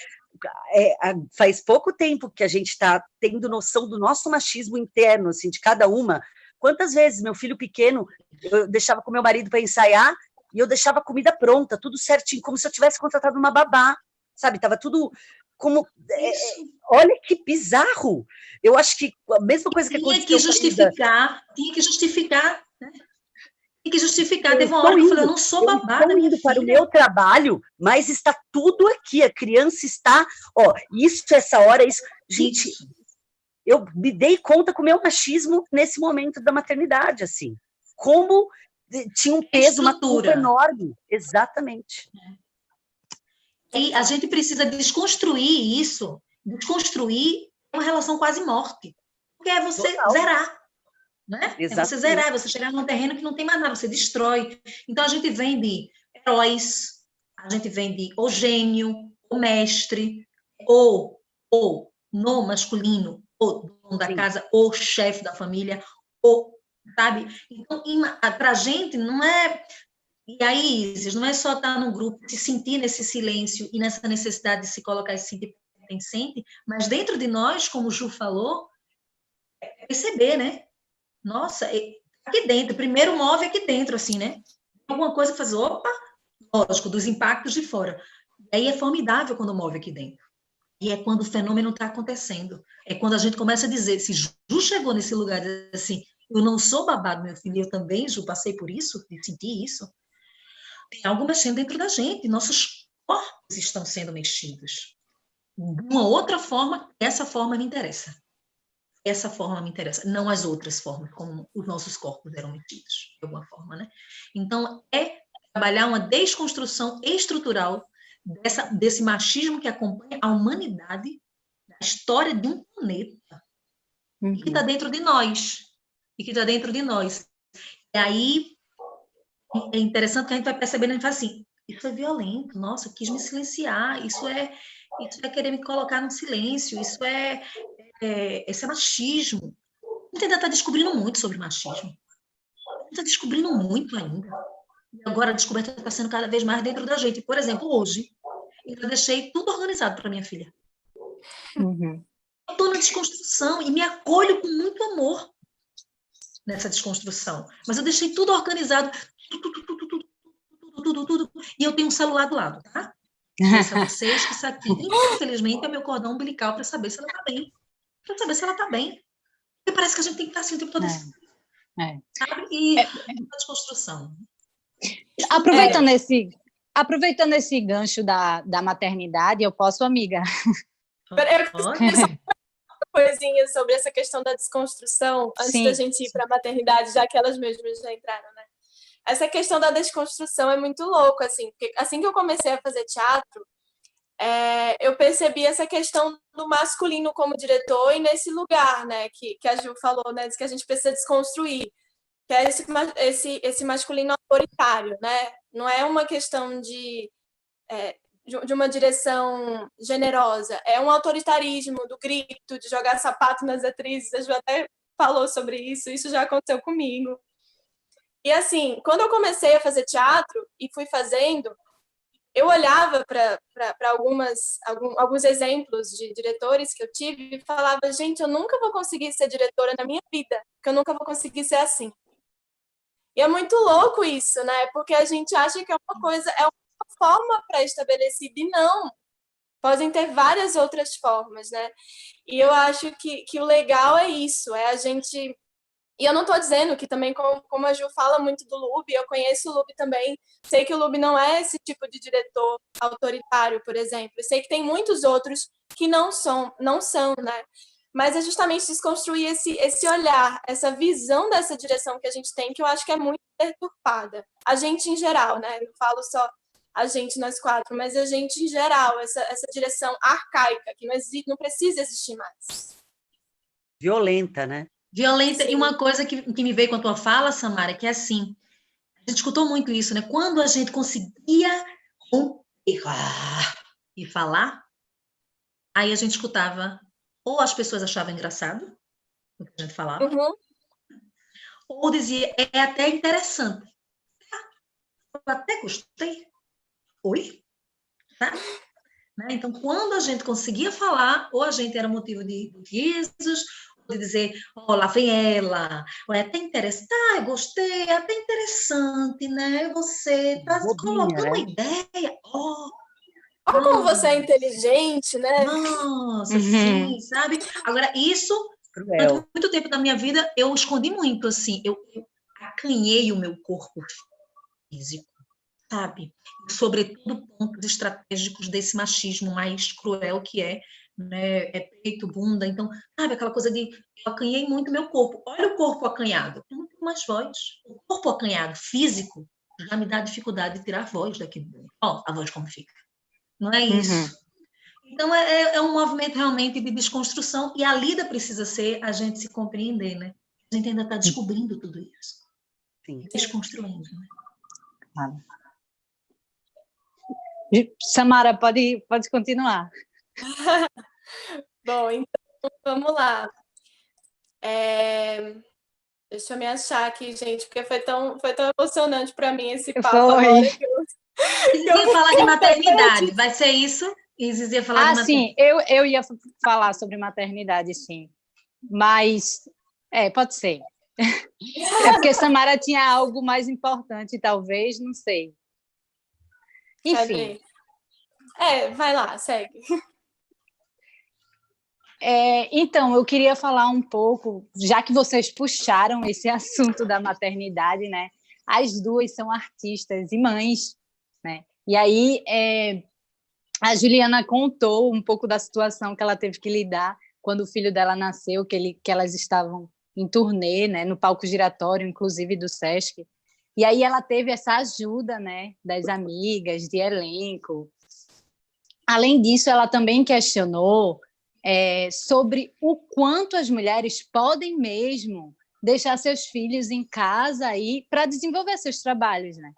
faz pouco tempo que a gente está tendo noção do nosso machismo interno, assim, de cada uma. Quantas vezes meu filho pequeno, eu deixava com meu marido para ensaiar, e eu deixava a comida pronta, tudo certinho, como se eu tivesse contratado uma babá, sabe? Tava tudo como... olha que bizarro! Eu acho que a mesma coisa que aconteceu... Tinha que justificar, né? tem que justificar. Teve uma hora que eu falei, eu não sou babá da minha filha. Para o meu trabalho, mas está tudo aqui, a criança está, ó, isso, essa hora, isso. Gente, eu me dei conta com o meu machismo nesse momento da maternidade, assim, como tinha um peso, uma culpa enorme. Exatamente. E a gente precisa desconstruir isso, desconstruir uma relação quase morte, porque é você zerar, né? É você zerar, você chegar num terreno que não tem mais nada, você destrói. Então a gente vem de heróis, a gente vem de ou gênio, ou mestre, ou no masculino, ou dono da casa, ou chefe da família, ou, sabe? Então, para a gente não é... E aí, Isis, não é só estar no grupo, se sentir nesse silêncio e nessa necessidade de se colocar e se sentir pertencente, mas dentro de nós, como o Ju falou, perceber, né? Nossa, aqui dentro, primeiro move aqui dentro, assim, né? Alguma coisa que faz, opa, lógico, dos impactos de fora. E aí é formidável quando move aqui dentro. E é quando o fenômeno está acontecendo. É quando a gente começa a dizer, se Ju chegou nesse lugar, assim, eu não sou babado, meu filho, eu também, Ju, passei por isso, e senti isso. Tem algo mexendo dentro da gente, nossos corpos estão sendo mexidos. De uma outra forma, essa forma me interessa. Essa forma me interessa, não as outras formas, como os nossos corpos eram mexidos, de alguma forma, né? Então, é trabalhar uma desconstrução estrutural desse machismo que acompanha a humanidade, a história de um planeta, e que está dentro de nós. E aí, é interessante que a gente vai percebendo, a gente fala assim, isso é violento, nossa, quis me silenciar, isso é querer me colocar no silêncio, isso é machismo. A gente ainda está descobrindo muito sobre machismo. A gente está descobrindo muito ainda. E agora a descoberta está sendo cada vez mais dentro da gente. Por exemplo, hoje, eu deixei tudo organizado para minha filha. Eu estou na desconstrução e me acolho com muito amor nessa desconstrução. Mas eu deixei tudo organizado, tudo. E eu tenho um celular do lado, tá? Pensa vocês que isso aqui, infelizmente, é meu cordão umbilical para saber se ela está bem. Para saber se ela está bem. Porque parece que a gente tem que estar assim o tempo todo. Sabe? E a desconstrução. Aproveitando esse gancho da maternidade, eu posso, amiga? Eu queria só uma coisinha sobre essa questão da desconstrução, antes da gente ir para a maternidade, já que elas mesmas já entraram, né? Essa questão da desconstrução é muito louco, assim, porque assim que eu comecei a fazer teatro, eu percebi essa questão do masculino como diretor e nesse lugar, né, que a Ju falou, né, de que a gente precisa desconstruir, que é esse masculino autoritário, né? Não é uma questão de uma direção generosa, é um autoritarismo do grito, de jogar sapato nas atrizes. A Ju até falou sobre isso já aconteceu comigo. E assim, quando eu comecei a fazer teatro e fui fazendo, eu olhava para alguns exemplos de diretores que eu tive e falava, gente, eu nunca vou conseguir ser diretora na minha vida, porque eu nunca vou conseguir ser assim. E é muito louco isso, né? Porque a gente acha que é uma forma pré-estabelecida, e não. Podem ter várias outras formas, né? E eu acho que o legal é isso, é a gente... E eu não estou dizendo que também, como a Ju fala muito do Lube, eu conheço o Lube também, sei que o Lube não é esse tipo de diretor autoritário, por exemplo, sei que tem muitos outros que não são, né? Mas é justamente desconstruir esse olhar, essa visão dessa direção que a gente tem, que eu acho que é muito perturbada. A gente em geral, né? Eu não falo só a gente, nós quatro, mas a gente em geral, essa direção arcaica, que não precisa existir mais. Violenta, né? Violenta. Sim. E uma coisa que me veio com a tua fala, Samara, que é assim, a gente escutou muito isso, né? Quando a gente conseguia romper e falar, aí a gente escutava, ou as pessoas achavam engraçado o que a gente falava, ou dizia, é até interessante. Eu até gostei. Oi? Tá? Né? Então, quando a gente conseguia falar, ou a gente era motivo de risos, de dizer, lá vem ela, ou é até interessante, gostei, é até interessante, né? Você está colocando uma ideia, olha como você é inteligente, né? Nossa, sim, sabe? Agora, isso, durante muito tempo da minha vida, eu escondi muito, assim, acanhei o meu corpo físico, sabe? E, sobretudo, pontos estratégicos desse machismo mais cruel que é, né, é peito, bunda. Então, sabe, aquela coisa de eu acanhei muito meu corpo. Olha o corpo acanhado. Eu não tenho mais voz. O corpo acanhado, físico, já me dá dificuldade de tirar a voz daqui. Ó, a voz como fica. Não é isso. Então, é um movimento realmente de desconstrução, e a lida precisa ser a gente se compreender, né? A gente ainda está descobrindo tudo isso. Sim. Desconstruindo, né? Samara, pode continuar. Bom, então, vamos lá. Deixa eu me achar aqui, gente, porque foi tão emocionante para mim esse papo agora. Isis ia falar de maternidade, vai ser isso? Isis ia falar de maternidade. Sim, eu ia falar sobre maternidade, sim. Mas, pode ser. É porque Samara tinha algo mais importante, talvez, não sei. Enfim. Vai lá, segue. Então, eu queria falar um pouco, já que vocês puxaram esse assunto da maternidade, né? As duas são artistas e mães, né? E aí, a Juliana contou um pouco da situação que ela teve que lidar quando o filho dela nasceu, que elas estavam em turnê, né? No palco giratório, inclusive do Sesc. E aí ela teve essa ajuda, né? Das amigas, de elenco. Além disso, ela também questionou sobre o quanto as mulheres podem mesmo deixar seus filhos em casa aí para desenvolver seus trabalhos, né?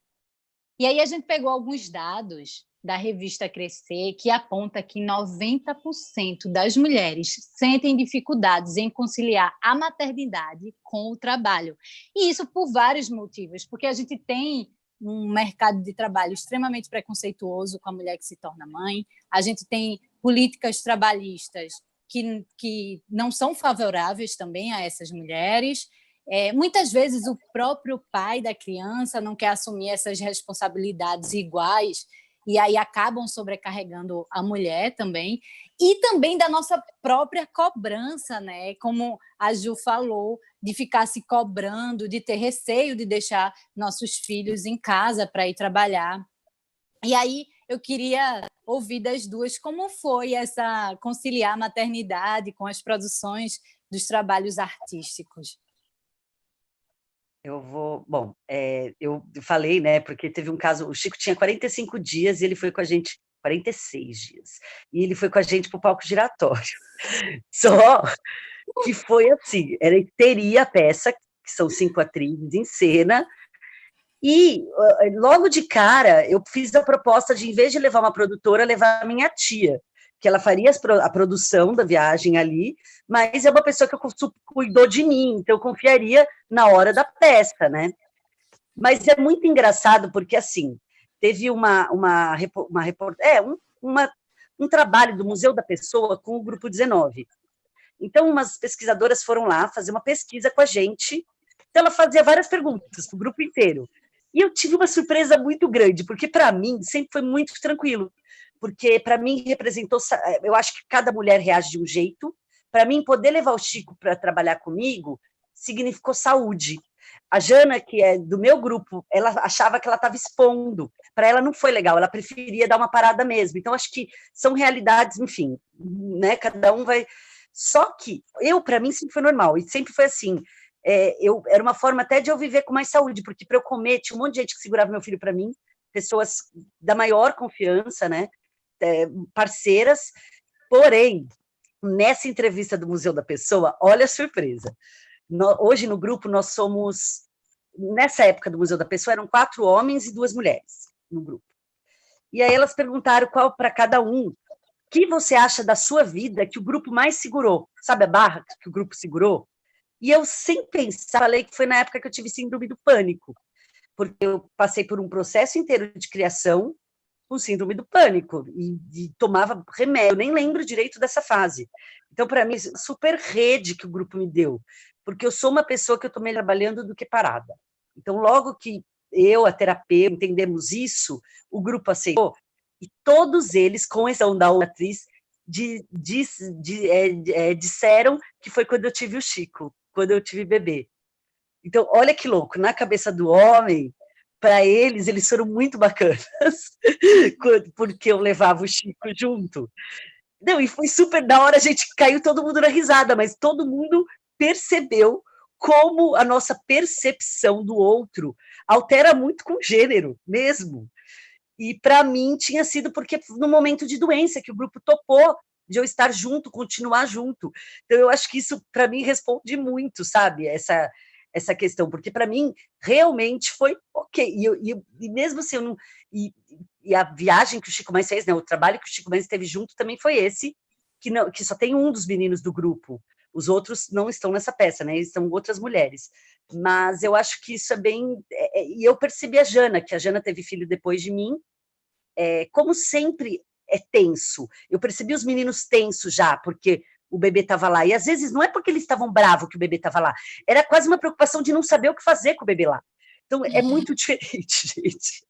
E aí a gente pegou alguns dados da revista Crescer que aponta que 90% das mulheres sentem dificuldades em conciliar a maternidade com o trabalho. E isso por vários motivos, porque a gente tem um mercado de trabalho extremamente preconceituoso com a mulher que se torna mãe, a gente tem políticas trabalhistas que não são favoráveis também a essas mulheres. Muitas vezes o próprio pai da criança não quer assumir essas responsabilidades iguais e aí acabam sobrecarregando a mulher também, e também da nossa própria cobrança, né? Como a Ju falou, de ficar se cobrando, de ter receio de deixar nossos filhos em casa para ir trabalhar. E aí eu queria ouvir das duas como foi essa conciliar a maternidade com as produções dos trabalhos artísticos. Bom, eu falei, né, porque teve um caso, o Chico tinha 45 dias e ele foi com a gente, 46 dias, e ele foi com a gente para o palco giratório. Só que foi assim, teria a peça, que são 5 atrizes em cena, e logo de cara eu fiz a proposta de, em vez de levar uma produtora, levar a minha tia, que ela faria a produção da viagem ali, mas é uma pessoa que cuidou de mim, então eu confiaria na hora da peça, né? Mas é muito engraçado, porque, assim, teve um trabalho do Museu da Pessoa com o Grupo 19. Então, umas pesquisadoras foram lá fazer uma pesquisa com a gente, então ela fazia várias perguntas para o grupo inteiro. E eu tive uma surpresa muito grande, porque, para mim, sempre foi muito tranquilo, porque para mim representou, eu acho que cada mulher reage de um jeito, para mim poder levar o Chico para trabalhar comigo significou saúde. A Jana, que é do meu grupo, ela achava que ela estava expondo, para ela não foi legal, ela preferia dar uma parada mesmo, então acho que são realidades, enfim, né, cada um vai... Só que para mim sempre foi normal, e sempre foi assim, era uma forma até de eu viver com mais saúde, porque para eu comer, tinha um monte de gente que segurava meu filho para mim, pessoas da maior confiança, né, parceiras, porém, nessa entrevista do Museu da Pessoa, olha a surpresa, hoje no grupo nós somos, nessa época do Museu da Pessoa, eram 4 homens e 2 mulheres no grupo, e aí elas perguntaram qual para cada um, o que você acha da sua vida que o grupo mais segurou, sabe a barra que o grupo segurou? E eu, sem pensar, falei que foi na época que eu tive síndrome do pânico, porque eu passei por um processo inteiro de criação com síndrome do pânico, e tomava remédio, eu nem lembro direito dessa fase. Então, para mim, super rede que o grupo me deu, porque eu sou uma pessoa que eu estou melhor trabalhando do que parada. Então, logo que eu, a terapeuta, entendemos isso, o grupo aceitou, e todos eles, com exceção da outra atriz, disseram que foi quando eu tive o Chico, quando eu tive bebê. Então, olha que louco, na cabeça do homem, para eles foram muito bacanas, porque eu levava o Chico junto. Não, e foi super da hora, a gente caiu todo mundo na risada, mas todo mundo percebeu como a nossa percepção do outro altera muito com o gênero mesmo. E para mim tinha sido porque no momento de doença que o grupo topou de eu estar junto, continuar junto. Então eu acho que isso para mim responde muito, sabe? Essa questão, porque para mim realmente foi ok. E mesmo assim, eu não. E a viagem que o Chico Mendes fez, né, o trabalho que o Chico Mendes teve junto também foi esse, que só tem um dos meninos do grupo. Os outros não estão nessa peça, né? Eles são outras mulheres. Mas eu acho que isso é bem. E eu percebi a Jana, que a Jana teve filho depois de mim, como sempre é tenso. Eu percebi os meninos tensos já, porque o bebê estava lá. E às vezes não é porque eles estavam bravos que o bebê estava lá, era quase uma preocupação de não saber o que fazer com o bebê lá. Então é muito diferente, gente.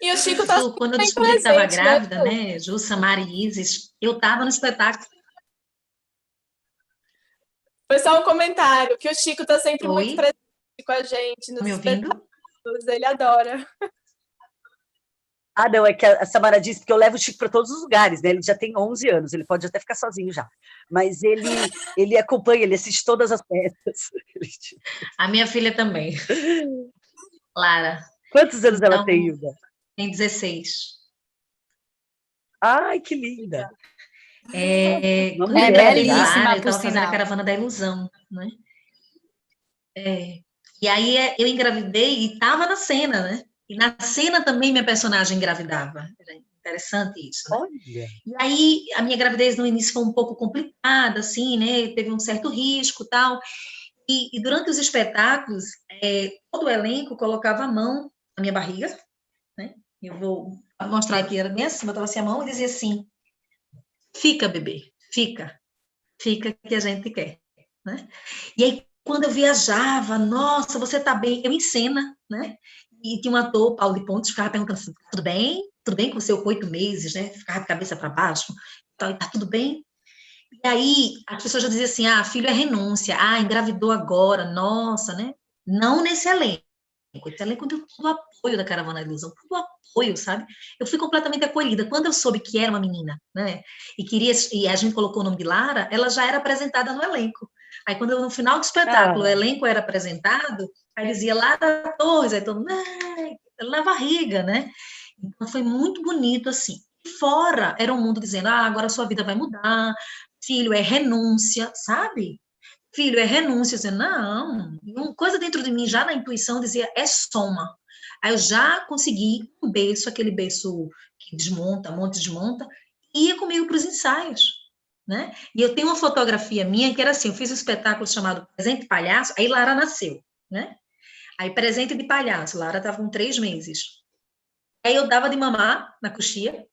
E o Chico tá quando eu descobri que estava grávida, né, Ju, Samara e Isis, eu estava no espetáculo. Foi só um comentário, que o Chico tá sempre muito presente com a gente nos me espetáculos, ele adora. Ah, não, é que a Samara disse que eu levo o Chico para todos os lugares, né? Ele já tem 11 anos, ele pode até ficar sozinho já. Mas ele acompanha, ele assiste todas as peças. A minha filha também. Lara. Quantos anos ela tem, Hilda? Tem 16. Ai, que linda! Belíssima, eu estava fazendo a Caravana da Ilusão, né? E aí eu engravidei e estava na cena, né? E na cena também minha personagem engravidava. Era interessante isso, né? Olha. E aí a minha gravidez no início foi um pouco complicada, assim, né? Teve um certo risco e tal. E durante os espetáculos, todo o elenco colocava a mão na minha barriga, né? Eu vou mostrar aqui, era bem assim, botava assim a mão e dizia assim: fica, bebê, fica que a gente quer, né? E aí, quando eu viajava, nossa, você tá bem? Eu em cena, né? E tinha um ator, Paulo de Pontes, ficava perguntando assim: tudo bem? Tudo bem com você com 8 meses, né? Ficava de cabeça para baixo, tá tudo bem? E aí, as pessoas já diziam assim: filho é renúncia, engravidou agora, nossa, né? Não nesse elenco. Esse elenco deu todo o apoio da Caravana da Ilusão, todo o apoio, sabe? Eu fui completamente acolhida. Quando eu soube que era uma menina, né? E a gente colocou o nome de Lara, ela já era apresentada no elenco. Aí, quando no final do espetáculo o elenco era apresentado, aí dizia Lara Torres, aí todo mundo, na barriga, né? Então, foi muito bonito, assim. E fora, era um mundo dizendo, agora a sua vida vai mudar, filho é renúncia, sabe? Filho é renúncia. Eu dizia, não, uma coisa dentro de mim, já na intuição, dizia, é soma. Aí eu já consegui um berço, aquele berço que desmonta, monta e desmonta, e ia comigo para os ensaios, né? E eu tenho uma fotografia minha que era assim, eu fiz um espetáculo chamado Presente de Palhaço, aí Lara nasceu, né? Aí Presente de Palhaço, Lara estava com 3 meses. Aí eu dava de mamar na coxia,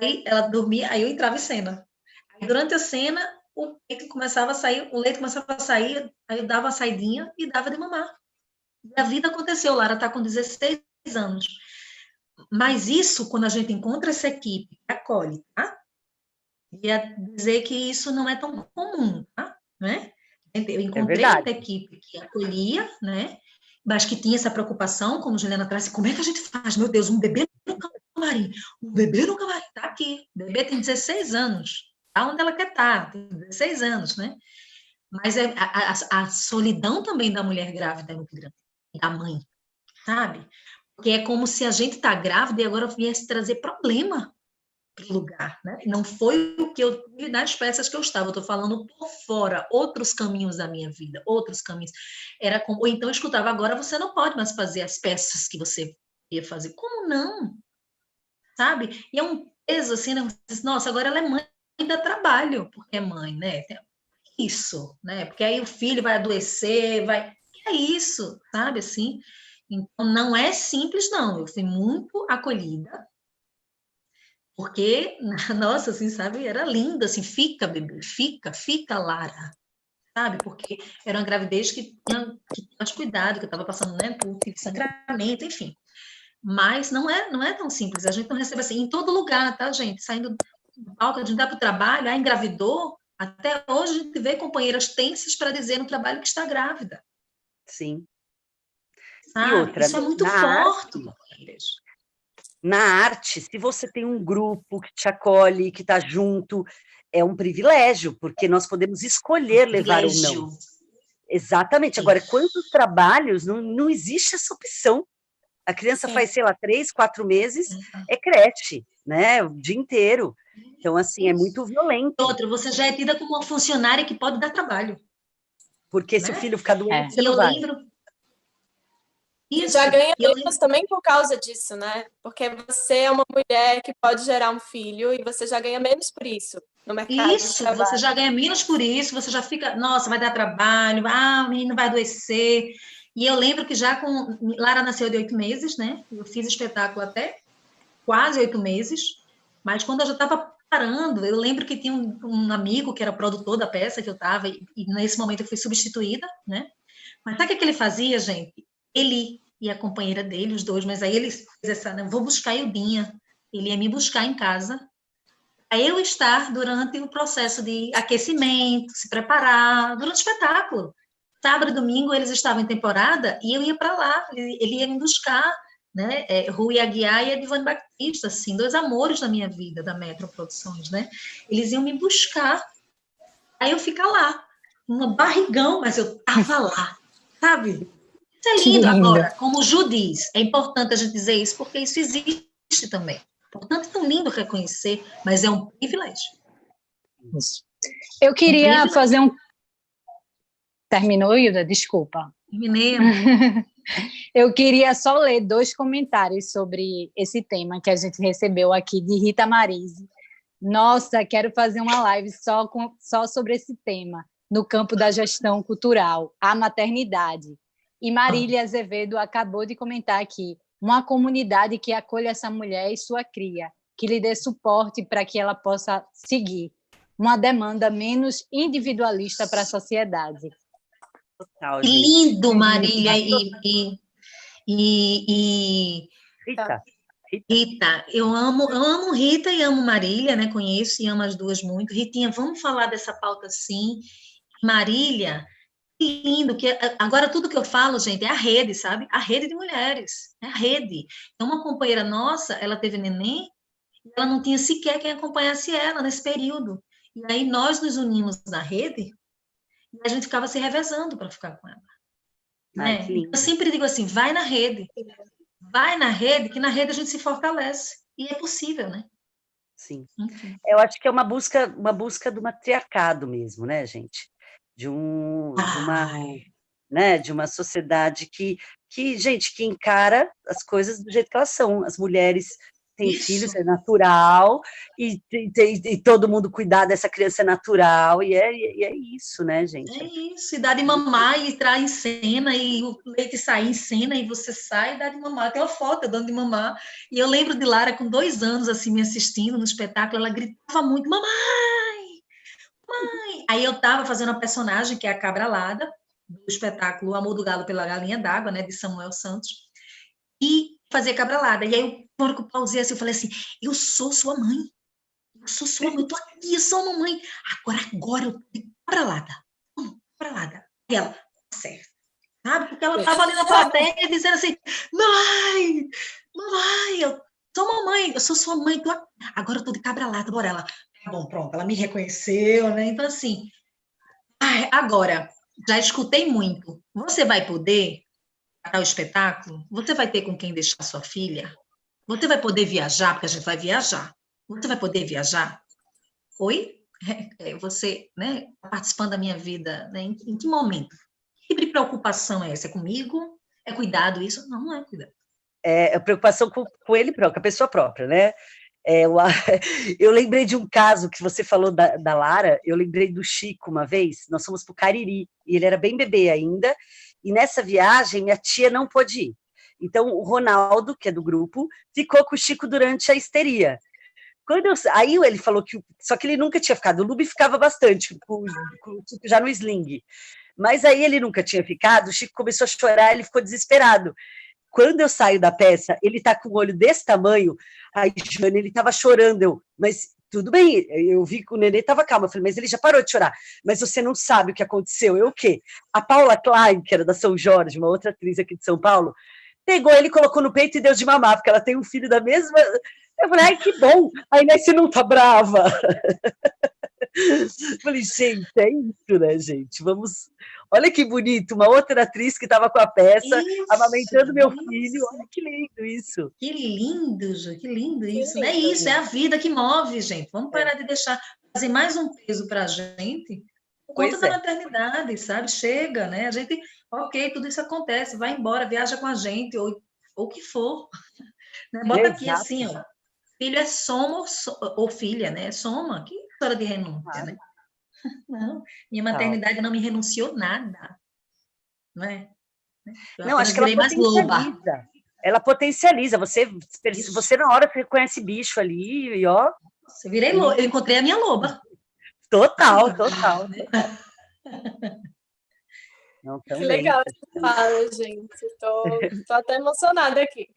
aí ela dormia, aí eu entrava em cena. Aí durante a cena, o leite começava a sair, aí eu dava a saidinha e dava de mamar. E a vida aconteceu, Lara está com 16 anos. Mas isso, quando a gente encontra essa equipe que acolhe, tá? Ia dizer que isso não é tão comum, tá? Né? Eu encontrei uma equipe que acolhia, né? Mas que tinha essa preocupação, como Juliana traz, como é que a gente faz? Meu Deus, um bebê no camarim, tá aqui, o bebê tem 16 anos, tá onde ela quer estar, tem 16 anos, né? Mas a solidão também da mulher grávida é muito grande, da mãe, sabe? Porque é como se a gente tá grávida e agora viesse trazer problema para o lugar, né? Não foi o que eu tive nas peças que eu estava, eu estou falando por fora, outros caminhos da minha vida, outros caminhos. Era como, ou então eu escutava, agora você não pode mais fazer as peças que você ia fazer. Como não? Sabe? E é um peso assim, né? Nossa, agora ela é mãe, dá trabalho, porque é mãe, né? Isso, né? Porque aí o filho vai adoecer, que é isso, sabe? Assim, então não é simples, não. Eu fui muito acolhida, porque, nossa, assim, sabe, era linda, assim, fica, bebê, fica, Lara, sabe, porque era uma gravidez que tinha mais cuidado, que eu estava passando, né, por sangramento, enfim, mas não é tão simples, a gente não recebe assim, em todo lugar, tá, gente, saindo do palco, a gente dá para o trabalho, engravidou, Até hoje a gente vê companheiras tensas para dizer no trabalho que está grávida. Sim. Sabe? E outra, Isso é muito forte, companheiras. Na arte, se você tem um grupo que te acolhe, que está junto, é um privilégio, porque nós podemos escolher levar ou não. Exatamente. Agora, quantos trabalhos, não existe essa opção. A criança faz, sei lá, 3, 4 meses, é creche, né? O dia inteiro. Então, assim, é muito violento. Outra, você já é tida como uma funcionária que pode dar trabalho. Porque se o filho ficar doente, você E não eu vai. lembro... Isso. Já ganha menos também por causa disso, né? Porque você é uma mulher que pode gerar um filho e você já ganha menos por isso no mercado de trabalho. Você já ganha menos por isso, você já fica, nossa, vai dar trabalho, o menino vai adoecer. E eu lembro que já com... Lara nasceu de 8 meses, né? Eu fiz espetáculo até quase 8 meses, mas quando eu já estava parando, eu lembro que tinha um amigo que era produtor da peça que eu estava, e nesse momento eu fui substituída, né? Mas sabe o que ele fazia, gente? Ele e a companheira dele, os dois, mas aí ele fez essa, né, vou buscar a Ildinha. Ele ia me buscar em casa, a eu estar durante o processo de aquecimento, se preparar, durante o espetáculo. Sábado e domingo eles estavam em temporada e eu ia para lá, ele ia me buscar, né? Rui Aguiar e Edivane Batista, assim, 2 amores da minha vida, da Metro Produções, né? Eles iam me buscar, aí eu ficar lá, uma barrigão, mas eu tava lá, sabe? Isso é lindo. Agora, como o Ju diz, é importante a gente dizer isso, porque isso existe também. Portanto, é tão lindo reconhecer, mas é um privilégio. Isso. Eu queria fazer um... Terminou, Hilda? Desculpa. Terminei. Eu queria só ler 2 comentários sobre esse tema que a gente recebeu aqui de Rita Marise. Nossa, quero fazer uma live só sobre esse tema, no campo da gestão cultural, a maternidade. E Marília Azevedo acabou de comentar aqui, uma comunidade que acolha essa mulher e sua cria, que lhe dê suporte para que ela possa seguir. Uma demanda menos individualista para a sociedade. Total, que lindo, Marília e Rita, eu amo Rita e amo Marília, né? Conheço e amo as duas muito. Ritinha, vamos falar dessa pauta sim. Marília, que lindo, que agora tudo que eu falo, gente, é a rede, sabe? A rede de mulheres, é a rede. Então, uma companheira nossa, ela teve neném, e ela não tinha sequer quem acompanhasse ela nesse período. E aí nós nos unimos na rede e a gente ficava se revezando para ficar com ela. Né? Eu sempre digo assim, vai na rede, que na rede a gente se fortalece. E é possível, né? Sim. Eu acho que é uma busca do matriarcado mesmo, né, gente? De uma sociedade que encara as coisas do jeito que elas são. As mulheres têm filhos, é natural, e todo mundo cuidar dessa criança é natural, e é isso, né, gente? É isso, e dá de mamar, e entrar em cena, e o leite sair em cena, e você sai e dá de mamar. Tem uma foto dando de mamar, e eu lembro de Lara com 2 anos, assim, me assistindo no espetáculo, ela gritava muito, mamãe, mãe. Aí eu estava fazendo a personagem, que é a Cabra Alada, do espetáculo O Amor do Galo pela Galinha d'Água, né, de Samuel Santos, e fazia Cabra Alada. E aí, quando eu pausei assim, eu falei assim, eu sou sua mãe, eu tô aqui, eu sou a mamãe, agora eu tô de Cabra Alada. E ela, certo, sabe? Porque ela estava ali na plateia dizendo assim, mamãe, eu sou mamãe, eu sou sua mãe, agora eu tô de Cabra Alada, bora. Ela, tá bom, pronto, ela me reconheceu, né? Então, assim, agora, já escutei muito, você vai poder ao espetáculo? Você vai ter com quem deixar sua filha? Você vai poder viajar? Porque a gente vai viajar. Você vai poder viajar? Oi? Você, né, tá participando da minha vida, né? Em que momento? Que tipo de preocupação é essa? É comigo? É cuidado isso? Não é cuidado. É preocupação com ele próprio, com a pessoa própria, né? Eu lembrei de um caso que você falou da Lara, eu lembrei do Chico uma vez, nós fomos para o Cariri, e ele era bem bebê ainda, e nessa viagem minha tia não pôde ir. Então o Ronaldo, que é do grupo, ficou com o Chico durante a histeria. Aí ele falou só que ele nunca tinha ficado, o Lubi ficava bastante, com o Chico já no sling, mas aí ele nunca tinha ficado, o Chico começou a chorar, ele ficou desesperado. Quando eu saio da peça, ele tá com o olho desse tamanho, aí, Jane, ele tava chorando, mas tudo bem, eu vi que o nenê estava calmo, eu falei, mas ele já parou de chorar, mas você não sabe o que aconteceu, eu o quê? A Paula Klein, que era da São Jorge, uma outra atriz aqui de São Paulo, pegou ele, colocou no peito e deu de mamar, porque ela tem um filho da mesma... Eu falei, ai, que bom, a Inés não tá brava. Falei, gente, é isso, né, gente? Vamos. Olha que bonito, uma outra atriz que estava com a peça, Isso, amamentando meu isso. filho. Olha que lindo isso. Que lindo, Ju, que lindo Que isso. É lindo. isso, é a vida que move, gente. Vamos parar de deixar fazer mais um peso para a gente por conta Pois da é. maternidade, sabe? Chega, né? A gente, ok, tudo isso acontece, vai embora, viaja com a gente, ou o que for. Né? Bota aqui Exato. assim, ó. Filho é soma ou filha, né? É soma. Que história de renúncia, Claro. né? Não, minha maternidade não me renunciou nada, não é? Eu Não, acho apenas que ela virei mais loba. potencializa. Ela potencializa. Você na hora você conhece bicho ali, e ó. Eu virei loba, eu encontrei a minha loba. Total. Não, Que também. legal essa fala, gente. Tô até emocionada aqui.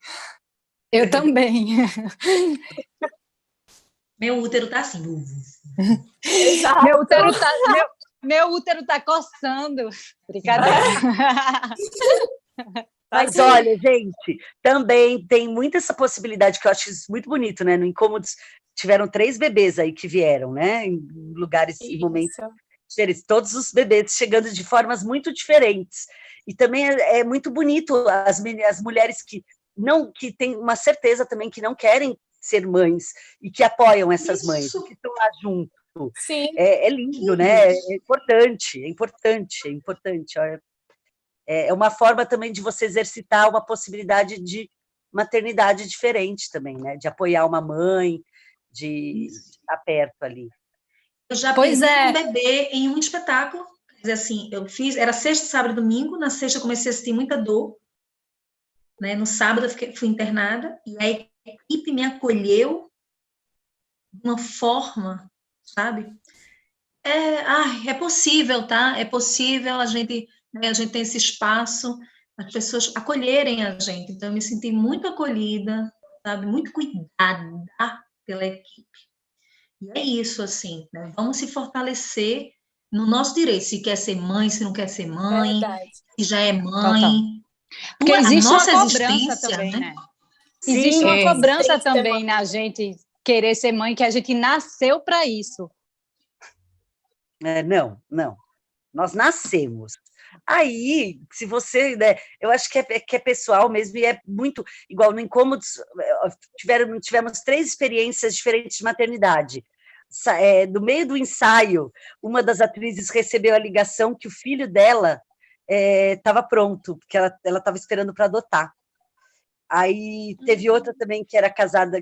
Eu também. Meu útero tá assim. Exato. Meu útero tá coçando. Brincadeira. Mas olha, gente, também tem muita essa possibilidade que eu acho isso muito bonito, né? No Incômodos tiveram 3 bebês aí que vieram, né? Em lugares, em momentos diferentes. Todos os bebês chegando de formas muito diferentes. E também é muito bonito as mulheres que têm uma certeza também que não querem ser mães e que apoiam essas mães, que estão lá junto. Sim. É lindo, né? É importante. Olha. É uma forma também de você exercitar uma possibilidade de maternidade diferente também, né? De apoiar uma mãe, de estar perto ali. Eu já perdi um bebê em um espetáculo. Quer dizer, assim, era sexta, sábado e domingo. Na sexta eu comecei a sentir muita dor. Né? No sábado eu fui internada e a equipe me acolheu de uma forma, sabe? É possível, tá? É possível a gente tem esse espaço, as pessoas acolherem a gente. Então, eu me senti muito acolhida, sabe? Muito cuidada pela equipe. E é isso, assim, né? Vamos se fortalecer no nosso direito, se quer ser mãe, se não quer ser mãe, se já é mãe. Total. Porque existe uma cobrança também, né? Existe uma cobrança também na gente querer ser mãe, que a gente nasceu para isso. Não. Nós nascemos. Aí, se você... Né, eu acho que é pessoal mesmo, e é muito... Igual no Incômodos, tivemos 3 experiências diferentes de maternidade. No meio do ensaio, uma das atrizes recebeu a ligação que o filho dela estava pronto, porque ela estava esperando para adotar. Aí teve outra também que era casada,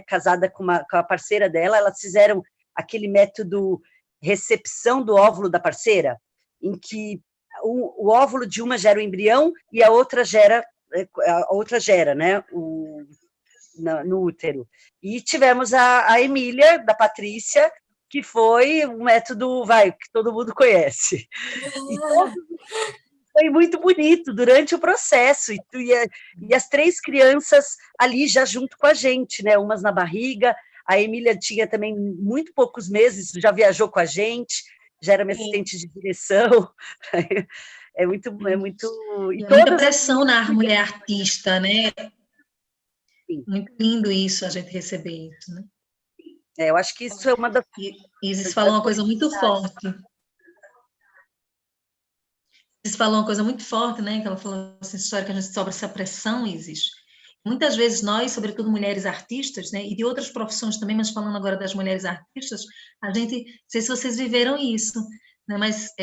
casada com a parceira dela, elas fizeram aquele método recepção do óvulo da parceira, em que o óvulo de uma gera o embrião e a outra gera, né, no útero. E tivemos a Emília, da Patrícia, que foi um método, que todo mundo conhece. Então, foi muito bonito durante o processo, e as 3 crianças ali já junto com a gente, né? Umas na barriga, a Emília tinha também muito poucos meses, já viajou com a gente, já era minha assistente de direção. É muito... E muita pressão na mulher artista, né? Sim. Muito lindo isso, a gente receber isso, né? Eu acho que isso é uma das... Isis falou uma coisa muito forte. Isis falou uma coisa muito forte, né? Que ela falou essa história que a gente sofre essa pressão, Isis. Muitas vezes nós, sobretudo mulheres artistas, né? E de outras profissões também, mas falando agora das mulheres artistas, a gente... Não sei se vocês viveram isso, né? Mas...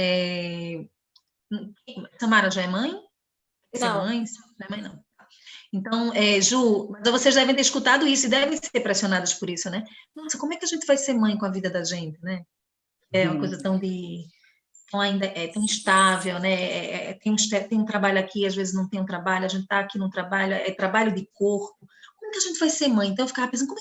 Samara já é mãe? Não. Mãe? Não é mãe, não. Então, Ju, vocês devem ter escutado isso e devem ser pressionadas por isso, né? Nossa, como é que a gente vai ser mãe com a vida da gente, né? É uma coisa tão ainda tão instável, né? Tem um trabalho aqui, às vezes não tem um trabalho, a gente está aqui num trabalho, é trabalho de corpo. Como é que a gente vai ser mãe? Então, eu ficava pensando,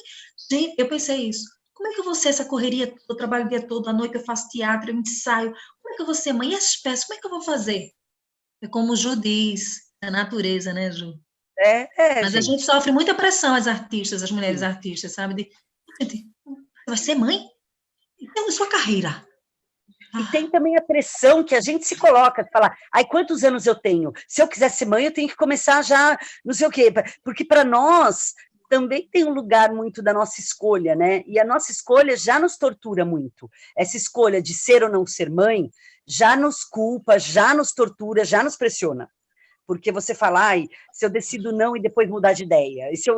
gente, eu pensei isso. Como é que eu vou ser essa correria toda, eu trabalho o dia todo, à noite eu faço teatro, eu ensaio. Como é que eu vou ser mãe? E essas peças, como é que eu vou fazer? É como o Ju diz, a natureza, né, Ju? Mas gente, a gente sofre muita pressão, as artistas, as mulheres artistas, sabe? vai ser mãe? Então, sua carreira. E tem também a pressão que a gente se coloca, de falar, ai, quantos anos eu tenho? Se eu quiser ser mãe, eu tenho que começar já, não sei o quê, porque para nós também tem um lugar muito da nossa escolha, né? E a nossa escolha já nos tortura muito. Essa escolha de ser ou não ser mãe já nos culpa, já nos tortura, já nos pressiona. Porque você fala, ai, se eu decido não e depois mudar de ideia. E se eu,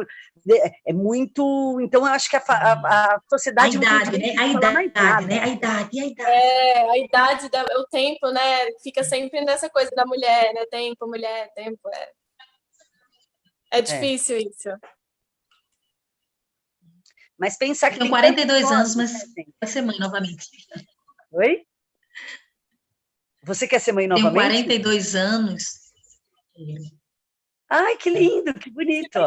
é muito... Então, eu acho que a sociedade... A idade, né? A idade, né? A idade. A idade, o tempo, né? Fica sempre nessa coisa da mulher, né? Tempo, mulher, tempo. É difícil isso. Mas pensar que tenho 42 anos, mas quer ser mãe novamente. Oi? Você quer ser mãe novamente? Tenho 42 anos. Ai, que lindo, que bonito.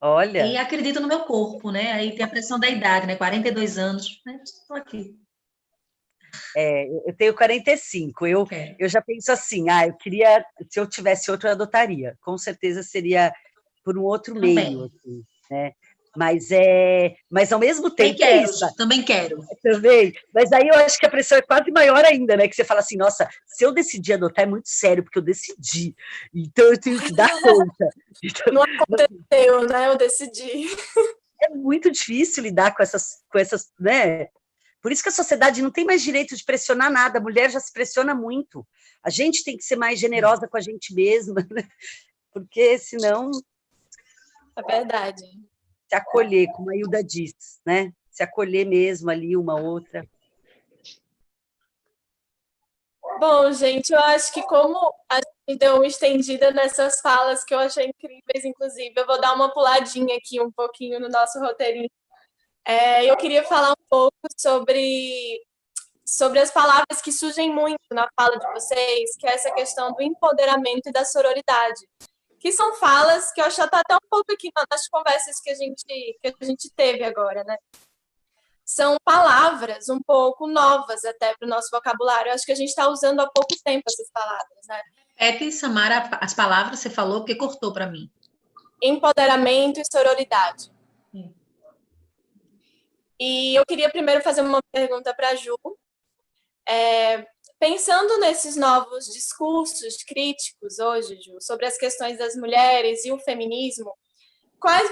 Olha. E acredito no meu corpo, né? Aí tem a pressão da idade, né? 42 anos, né? Estou aqui. Eu tenho 45. Eu já penso assim, eu queria, se eu tivesse outro, eu adotaria. Com certeza seria por um outro meio, assim, né? Mas ao mesmo tempo também quero. Também. Mas aí eu acho que a pressão é quase maior ainda, né? Que você fala assim, nossa, se eu decidir adotar é muito sério, porque eu decidi. Então eu tenho que dar conta. Então, não aconteceu, né? Eu decidi. É muito difícil lidar com essas, né? Por isso que a sociedade não tem mais direito de pressionar nada, a mulher já se pressiona muito. A gente tem que ser mais generosa com a gente mesma, né? Porque senão... É verdade. Se acolher, como a Hilda diz, né? Se acolher mesmo ali, uma outra. Bom, gente, eu acho que como a gente deu uma estendida nessas falas que eu achei incríveis, inclusive, eu vou dar uma puladinha aqui um pouquinho no nosso roteirinho. Eu queria falar um pouco sobre as palavras que surgem muito na fala de vocês, que é essa questão do empoderamento e da sororidade, que são falas que eu acho que está até um pouco aqui nas conversas que a gente teve agora, né? São palavras um pouco novas até para o nosso vocabulário. Eu acho que a gente está usando há pouco tempo essas palavras, né? Samara, as palavras você falou porque cortou para mim. Empoderamento e sororidade. E eu queria primeiro fazer uma pergunta para a Ju. Pensando nesses novos discursos críticos hoje, Ju, sobre as questões das mulheres e o feminismo, quais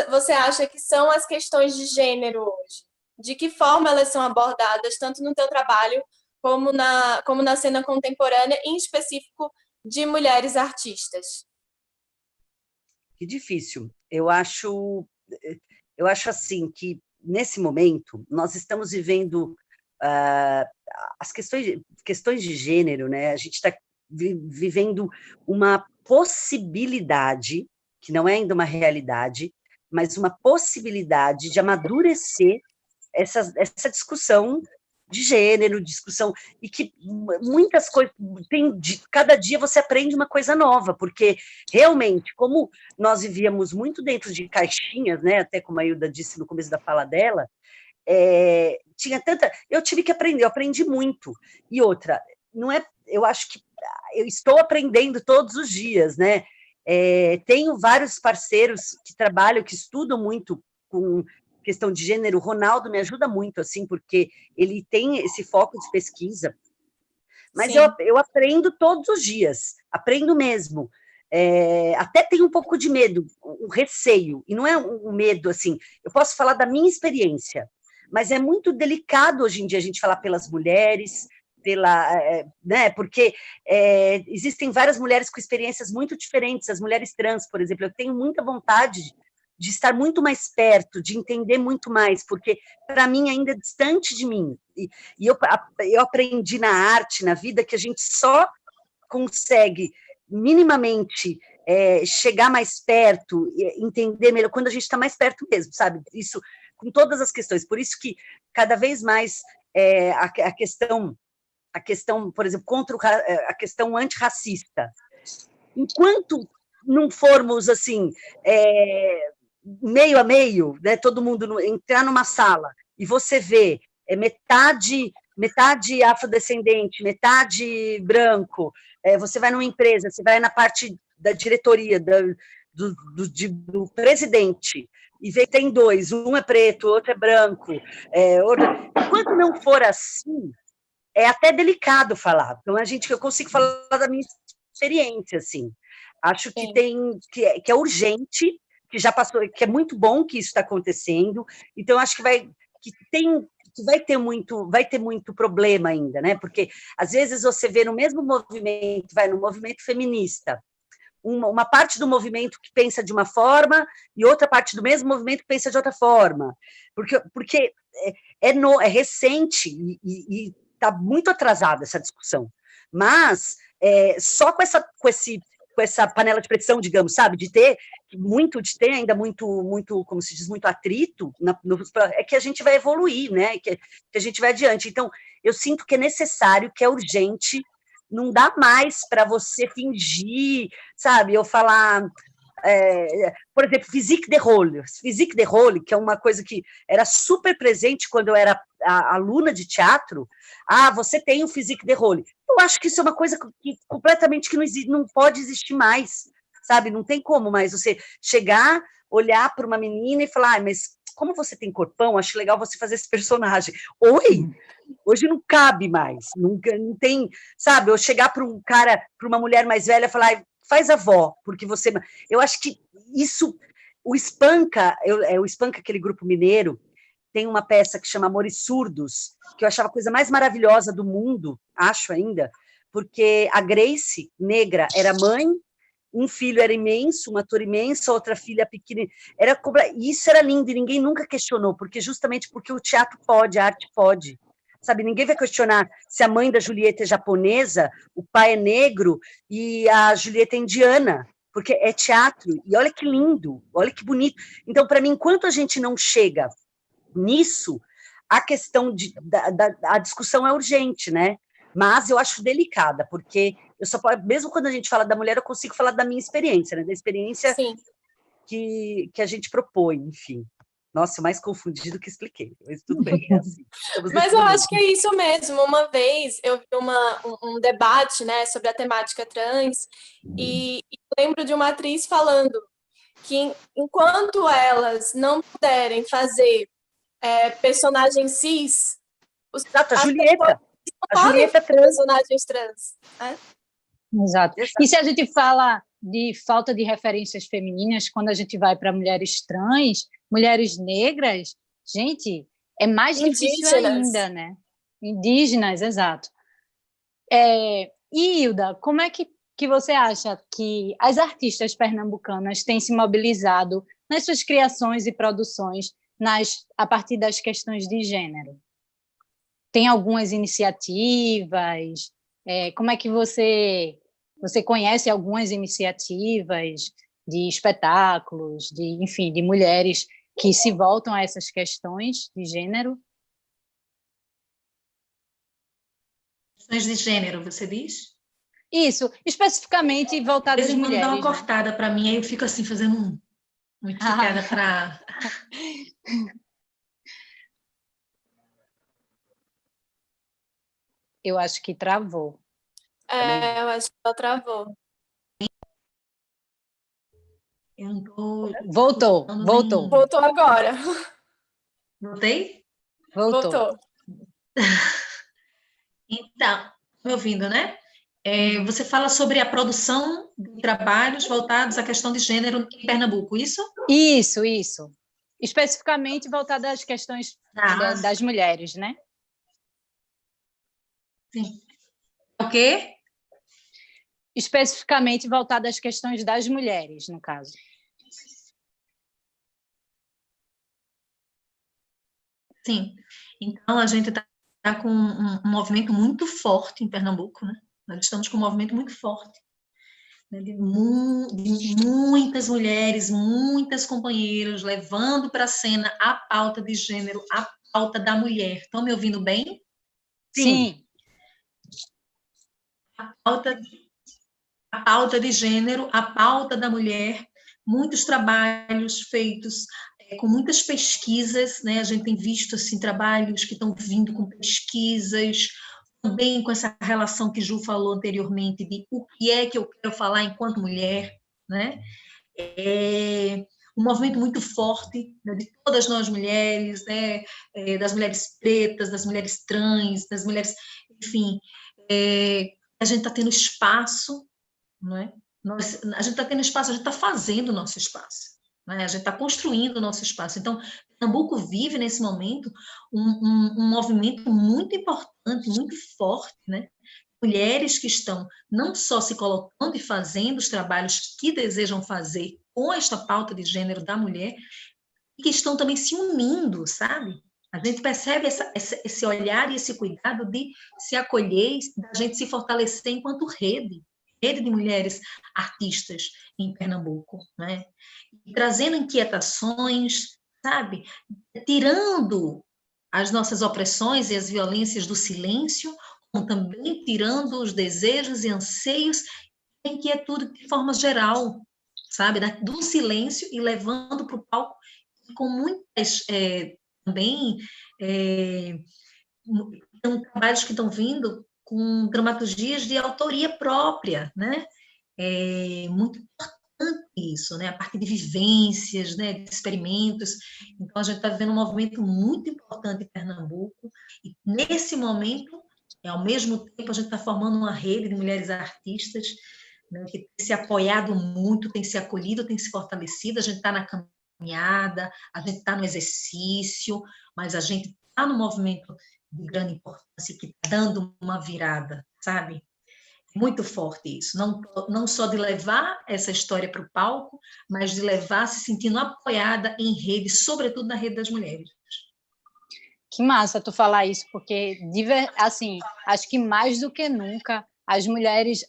você acha que são as questões de gênero hoje? De que forma elas são abordadas, tanto no teu trabalho como na cena contemporânea, em específico de mulheres artistas? Que difícil. Eu acho assim que, nesse momento, nós estamos vivendo as questões de gênero, né? A gente está vivendo uma possibilidade, que não é ainda uma realidade, mas uma possibilidade de amadurecer essa discussão de gênero, discussão, e que muitas coisas, cada dia você aprende uma coisa nova, porque realmente, como nós vivíamos muito dentro de caixinhas, né, até como a Hilda disse no começo da fala dela, tinha tanta... Eu tive que aprender, eu aprendi muito. E outra, não é... Eu acho que eu estou aprendendo todos os dias, né? Tenho vários parceiros que trabalham, que estudam muito com questão de gênero. O Ronaldo me ajuda muito, assim, porque ele tem esse foco de pesquisa. Mas eu aprendo todos os dias, aprendo mesmo. Até tenho um pouco de medo, um receio, e não é um medo, assim, eu posso falar da minha experiência, mas é muito delicado hoje em dia a gente falar pelas mulheres, né, porque existem várias mulheres com experiências muito diferentes, as mulheres trans, por exemplo, eu tenho muita vontade de estar muito mais perto, de entender muito mais, porque para mim ainda é distante de mim, e eu aprendi na arte, na vida, que a gente só consegue minimamente chegar mais perto, entender melhor, quando a gente está mais perto mesmo, sabe? Isso com todas as questões. Por isso que cada vez mais a questão, por exemplo, contra a questão antirracista. Enquanto não formos assim, meio a meio, né, todo mundo entrar numa sala e você vê metade afrodescendente, metade branco, você vai numa empresa, você vai na parte da diretoria, do presidente, e vê que tem dois, um é preto, o outro é branco. Enquanto não for assim, é até delicado falar. Então, eu consigo falar da minha experiência, assim. Acho que que é urgente, que já passou, que é muito bom que isso está acontecendo. Então, acho que vai ter muito problema ainda, né? Porque às vezes você vê no mesmo movimento, no movimento feminista, uma parte do movimento que pensa de uma forma e outra parte do mesmo movimento que pensa de outra forma, porque é recente e está muito atrasada essa discussão, mas só com essa panela de pressão, digamos, sabe, de ter ainda muito, como se diz, muito atrito, é que a gente vai evoluir, né, que a gente vai adiante. Então, eu sinto que é necessário, que é urgente, não dá mais para você fingir, sabe, eu falar... por exemplo, physique de rôle, que é uma coisa que era super presente quando eu era aluna de teatro. Você tem o physique de rôle. Eu acho que isso é uma coisa que completamente que não pode existir mais, sabe? Não tem como mais você chegar, olhar para uma menina e falar, mas como você tem corpão, acho legal você fazer esse personagem. Oi? Hoje não cabe mais, não tem, sabe? Eu chegar para um cara, para uma mulher mais velha e falar, faz avó, porque você... Eu acho que isso... O Espanca, aquele grupo mineiro, tem uma peça que chama Amores Surdos, que eu achava a coisa mais maravilhosa do mundo, acho ainda, porque a Grace, negra, era mãe, um filho era imenso, uma ator imensa, outra filha pequena. Isso era lindo e ninguém nunca questionou, justamente porque o teatro pode, a arte pode. Sabe, ninguém vai questionar se a mãe da Julieta é japonesa, o pai é negro e a Julieta é indiana, porque é teatro. E olha que lindo, olha que bonito. Então, para mim, enquanto a gente não chega nisso, a questão a discussão é urgente, né? Mas eu acho delicada, porque mesmo quando a gente fala da mulher, eu consigo falar da minha experiência, né? Da experiência que a gente propõe, enfim. Nossa, mais confundido que expliquei, mas tudo bem, é assim. Mas eu acho que é isso mesmo. Uma vez eu vi um debate, né, sobre a temática trans e lembro de uma atriz falando que enquanto elas não puderem fazer personagens cis, a Julieta é trans. Personagens trans, né? Exato. E se a gente fala de falta de referências femininas, quando a gente vai para mulheres trans, mulheres negras, gente, é mais difícil ainda, né? Indígenas, exato. E, Hilda, como é que você acha que as artistas pernambucanas têm se mobilizado nas suas criações e produções a partir das questões de gênero? Tem algumas iniciativas? Como é que você conhece algumas iniciativas de espetáculos, enfim, de mulheres que se voltam a essas questões de gênero? Questões de gênero, você diz? Isso, especificamente voltadas às mulheres. Dá uma cortada para mim, aí eu fico assim, fazendo muito picada para... Eu acho que travou. Eu acho que ela travou. Voltou. Voltou agora. Voltei? Voltou. Então, me ouvindo, né? Você fala sobre a produção de trabalhos voltados à questão de gênero em Pernambuco, isso? Isso. Especificamente voltada às questões das mulheres, né? Sim. O quê? Especificamente voltada às questões das mulheres, no caso. Sim. Então, a gente está com um movimento muito forte em Pernambuco, né? Nós estamos com um movimento muito forte, né? De muitas mulheres, muitas companheiras levando para a cena a pauta de gênero, a pauta da mulher. Estão me ouvindo bem? Sim. A pauta de gênero, a pauta da mulher, muitos trabalhos feitos com muitas pesquisas, né? A gente tem visto assim, trabalhos que estão vindo com pesquisas, também com essa relação que Ju falou anteriormente, de o que é que eu quero falar enquanto mulher, né? um movimento muito forte, né, de todas nós mulheres, né, das mulheres pretas, das mulheres trans, das mulheres, enfim, a gente está tendo espaço, não é? A gente está tendo espaço, a gente está fazendo o nosso espaço, né? A gente está construindo o nosso espaço. Então, Pernambuco vive, nesse momento, um movimento muito importante, muito forte, né? Mulheres que estão não só se colocando e fazendo os trabalhos que desejam fazer com esta pauta de gênero da mulher, e que estão também se unindo, sabe? A gente percebe esse olhar e esse cuidado de se acolher, da gente se fortalecer enquanto rede de mulheres artistas em Pernambuco, né? E trazendo inquietações, sabe? Tirando as nossas opressões e as violências do silêncio, como também tirando os desejos e anseios e inquietude de forma geral, sabe? Do silêncio e levando para o palco com muitas também são trabalhos que estão vindo com dramaturgias de autoria própria, né? Muito importante isso, né? A partir de vivências, né? De experimentos. Então, a gente está vivendo um movimento muito importante em Pernambuco, e nesse momento, ao mesmo tempo, a gente está formando uma rede de mulheres artistas, né? Que tem se apoiado muito, tem se acolhido, tem se fortalecido, a gente está na caminhada, a gente está no exercício, mas a gente está no movimento de grande importância que está dando uma virada, sabe? Muito forte isso, não só de levar essa história para o palco, mas de levar se sentindo apoiada em rede, sobretudo na rede das mulheres. Que massa tu falar isso, porque, assim, acho que mais do que nunca, as mulheres,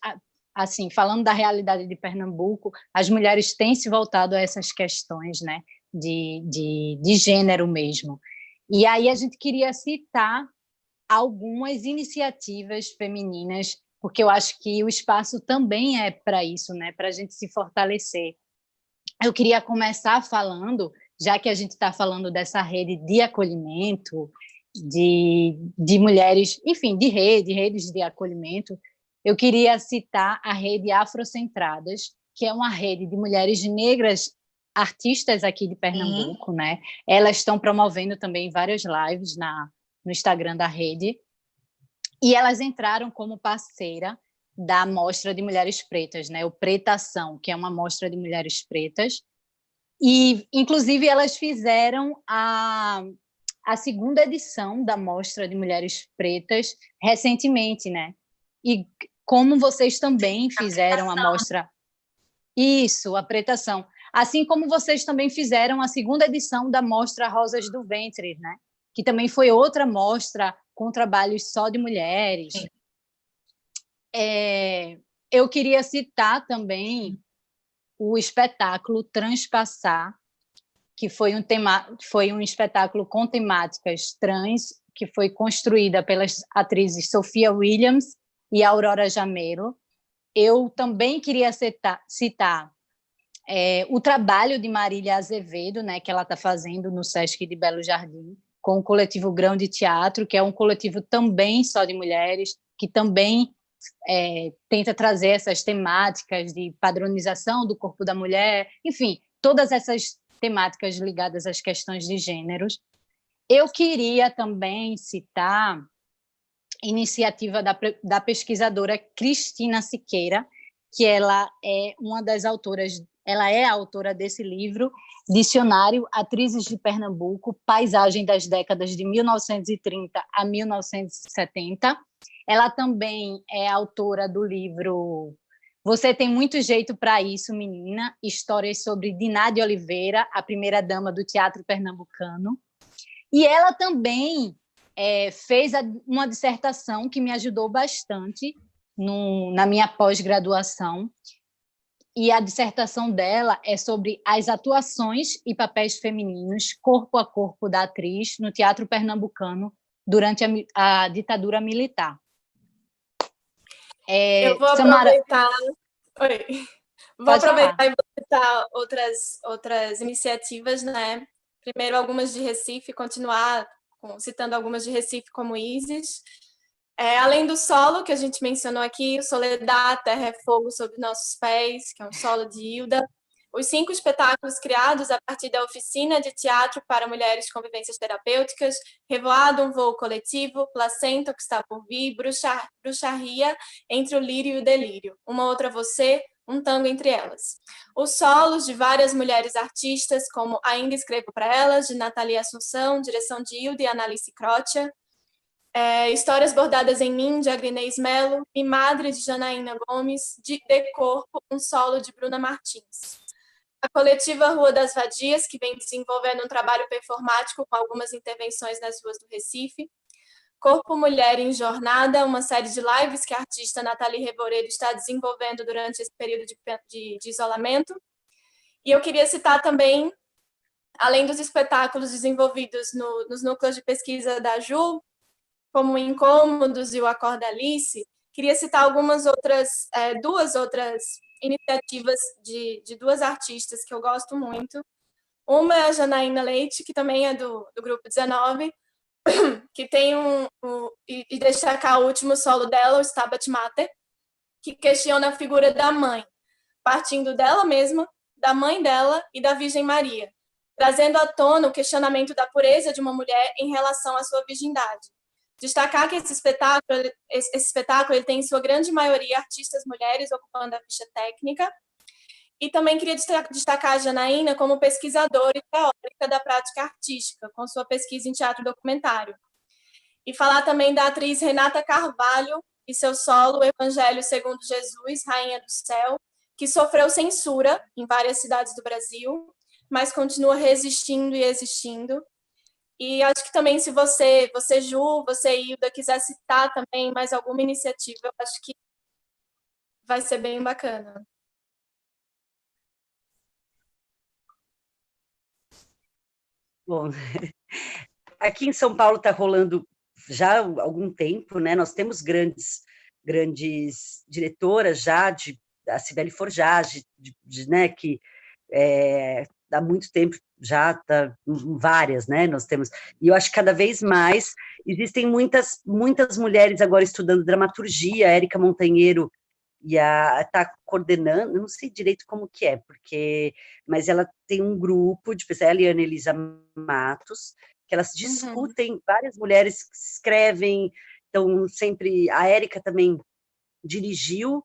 assim, falando da realidade de Pernambuco, as mulheres têm se voltado a essas questões, né, de gênero mesmo. E aí a gente queria citar algumas iniciativas femininas, porque eu acho que o espaço também é para isso, né, para a gente se fortalecer. Eu queria começar falando, já que a gente está falando dessa rede de acolhimento, de mulheres, enfim, redes de acolhimento, eu queria citar a rede Afrocentradas, que é uma rede de mulheres negras artistas aqui de Pernambuco, né? Elas estão promovendo também várias lives no Instagram da rede, e elas entraram como parceira da Mostra de Mulheres Pretas, né? O Pretação, que é uma mostra de mulheres pretas, e, inclusive, elas fizeram a segunda edição da Mostra de Mulheres Pretas recentemente, né? E como vocês também fizeram a mostra... Isso, a Pretação. Assim como vocês também fizeram a segunda edição da Mostra Rosas do Ventre, né? Que também foi outra mostra com trabalhos só de mulheres. Eu queria citar também o espetáculo Transpassar, que foi um espetáculo com temáticas trans, que foi construída pelas atrizes Sofia Williams e Aurora Jamero. Eu também queria citar o trabalho de Marília Azevedo, né, que ela está fazendo no Sesc de Belo Jardim, com o coletivo Grão de Teatro, que é um coletivo também só de mulheres, que também tenta trazer essas temáticas de padronização do corpo da mulher, enfim, todas essas temáticas ligadas às questões de gêneros. Eu queria também citar a iniciativa da pesquisadora Cristina Siqueira, que ela é uma das autoras, ela é a autora desse livro, Dicionário Atrizes de Pernambuco, Paisagem das décadas de 1930 a 1970. Ela também é autora do livro Você Tem Muito Jeito para Isso, Menina, histórias sobre Diná de Oliveira, a primeira-dama do teatro pernambucano. E ela também fez uma dissertação que me ajudou bastante na minha pós-graduação, e a dissertação dela é sobre as atuações e papéis femininos corpo a corpo da atriz no teatro pernambucano durante a ditadura militar. Eu vou aproveitar... Oi. Vou aproveitar e vou citar outras iniciativas, né? Primeiro, algumas de Recife, continuar citando algumas de Recife, como Isis. Além do solo, que a gente mencionou aqui, o Soledad, Terra é Fogo Sob Nossos Pés, que é um solo de Hilda. Os 5 espetáculos criados a partir da oficina de teatro para mulheres com vivências terapêuticas, Revoado, um voo coletivo, Placenta, o que está por vir, Bruxaria, Entre o lírio e o delírio, Uma outra você, um tango entre elas. Os solos de várias mulheres artistas, como Ainda Escrevo para Elas, de Nathalie Assunção, direção de Hilda e Analice Crotia, Histórias Bordadas em Mim, de Agrinês Melo, Mi Madre, de Janaína Gomes, de Corpo, um solo de Bruna Martins. A coletiva Rua das Vadias, que vem desenvolvendo um trabalho performático com algumas intervenções nas ruas do Recife. Corpo Mulher em Jornada, uma série de lives que a artista Nathalie Reboredo está desenvolvendo durante esse período de isolamento. E eu queria citar também, além dos espetáculos desenvolvidos nos núcleos de pesquisa da Ju, como o Incômodos e o Acorda Alice, queria citar algumas outras, 2 outras iniciativas de 2 artistas que eu gosto muito. Uma é a Janaína Leite, que também é do Grupo 19, que tem e destacar o último solo dela, o Stabat Mater, que questiona a figura da mãe, partindo dela mesma, da mãe dela e da Virgem Maria, trazendo à tona o questionamento da pureza de uma mulher em relação à sua virgindade. Destacar que esse espetáculo ele tem, em sua grande maioria, artistas mulheres ocupando a ficha técnica. E também queria destacar a Janaína como pesquisadora e teórica da prática artística, com sua pesquisa em teatro documentário. E falar também da atriz Renata Carvalho e seu solo Evangelho segundo Jesus, Rainha do Céu, que sofreu censura em várias cidades do Brasil, mas continua resistindo e existindo. E acho que também, se você, Ju, você, Hilda, quiser citar também mais alguma iniciativa, eu acho que vai ser bem bacana. Bom, aqui em São Paulo está rolando já há algum tempo, né? Nós temos grandes diretoras já, a Cibele Forjage, né, que há muito tempo já tá várias, né? Nós temos, e eu acho que cada vez mais existem muitas mulheres agora estudando dramaturgia. A Érica Montanheiro está coordenando, eu não sei direito como que é, mas ela tem um grupo de pessoas, ela e a Ana Elisa Matos, que elas discutem, várias mulheres que escrevem, então sempre, a Érica também dirigiu,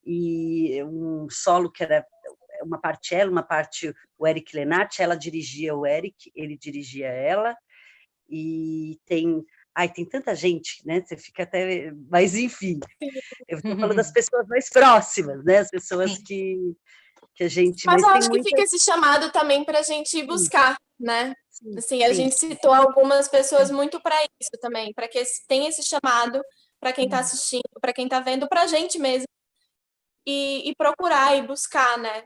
e um solo que era uma parte ela, uma parte o Eric Lenati, ela dirigia o Eric, ele dirigia ela, e tem tanta gente, né? Você fica até... Mas, enfim, eu estou falando das pessoas mais próximas, né? As pessoas que a gente... Mas eu acho que fica esse chamado também para a gente ir buscar, né? Assim, a gente citou algumas pessoas muito para isso também, para que tenha esse chamado para quem está assistindo, para quem está vendo, para a gente mesmo, e procurar e buscar, né?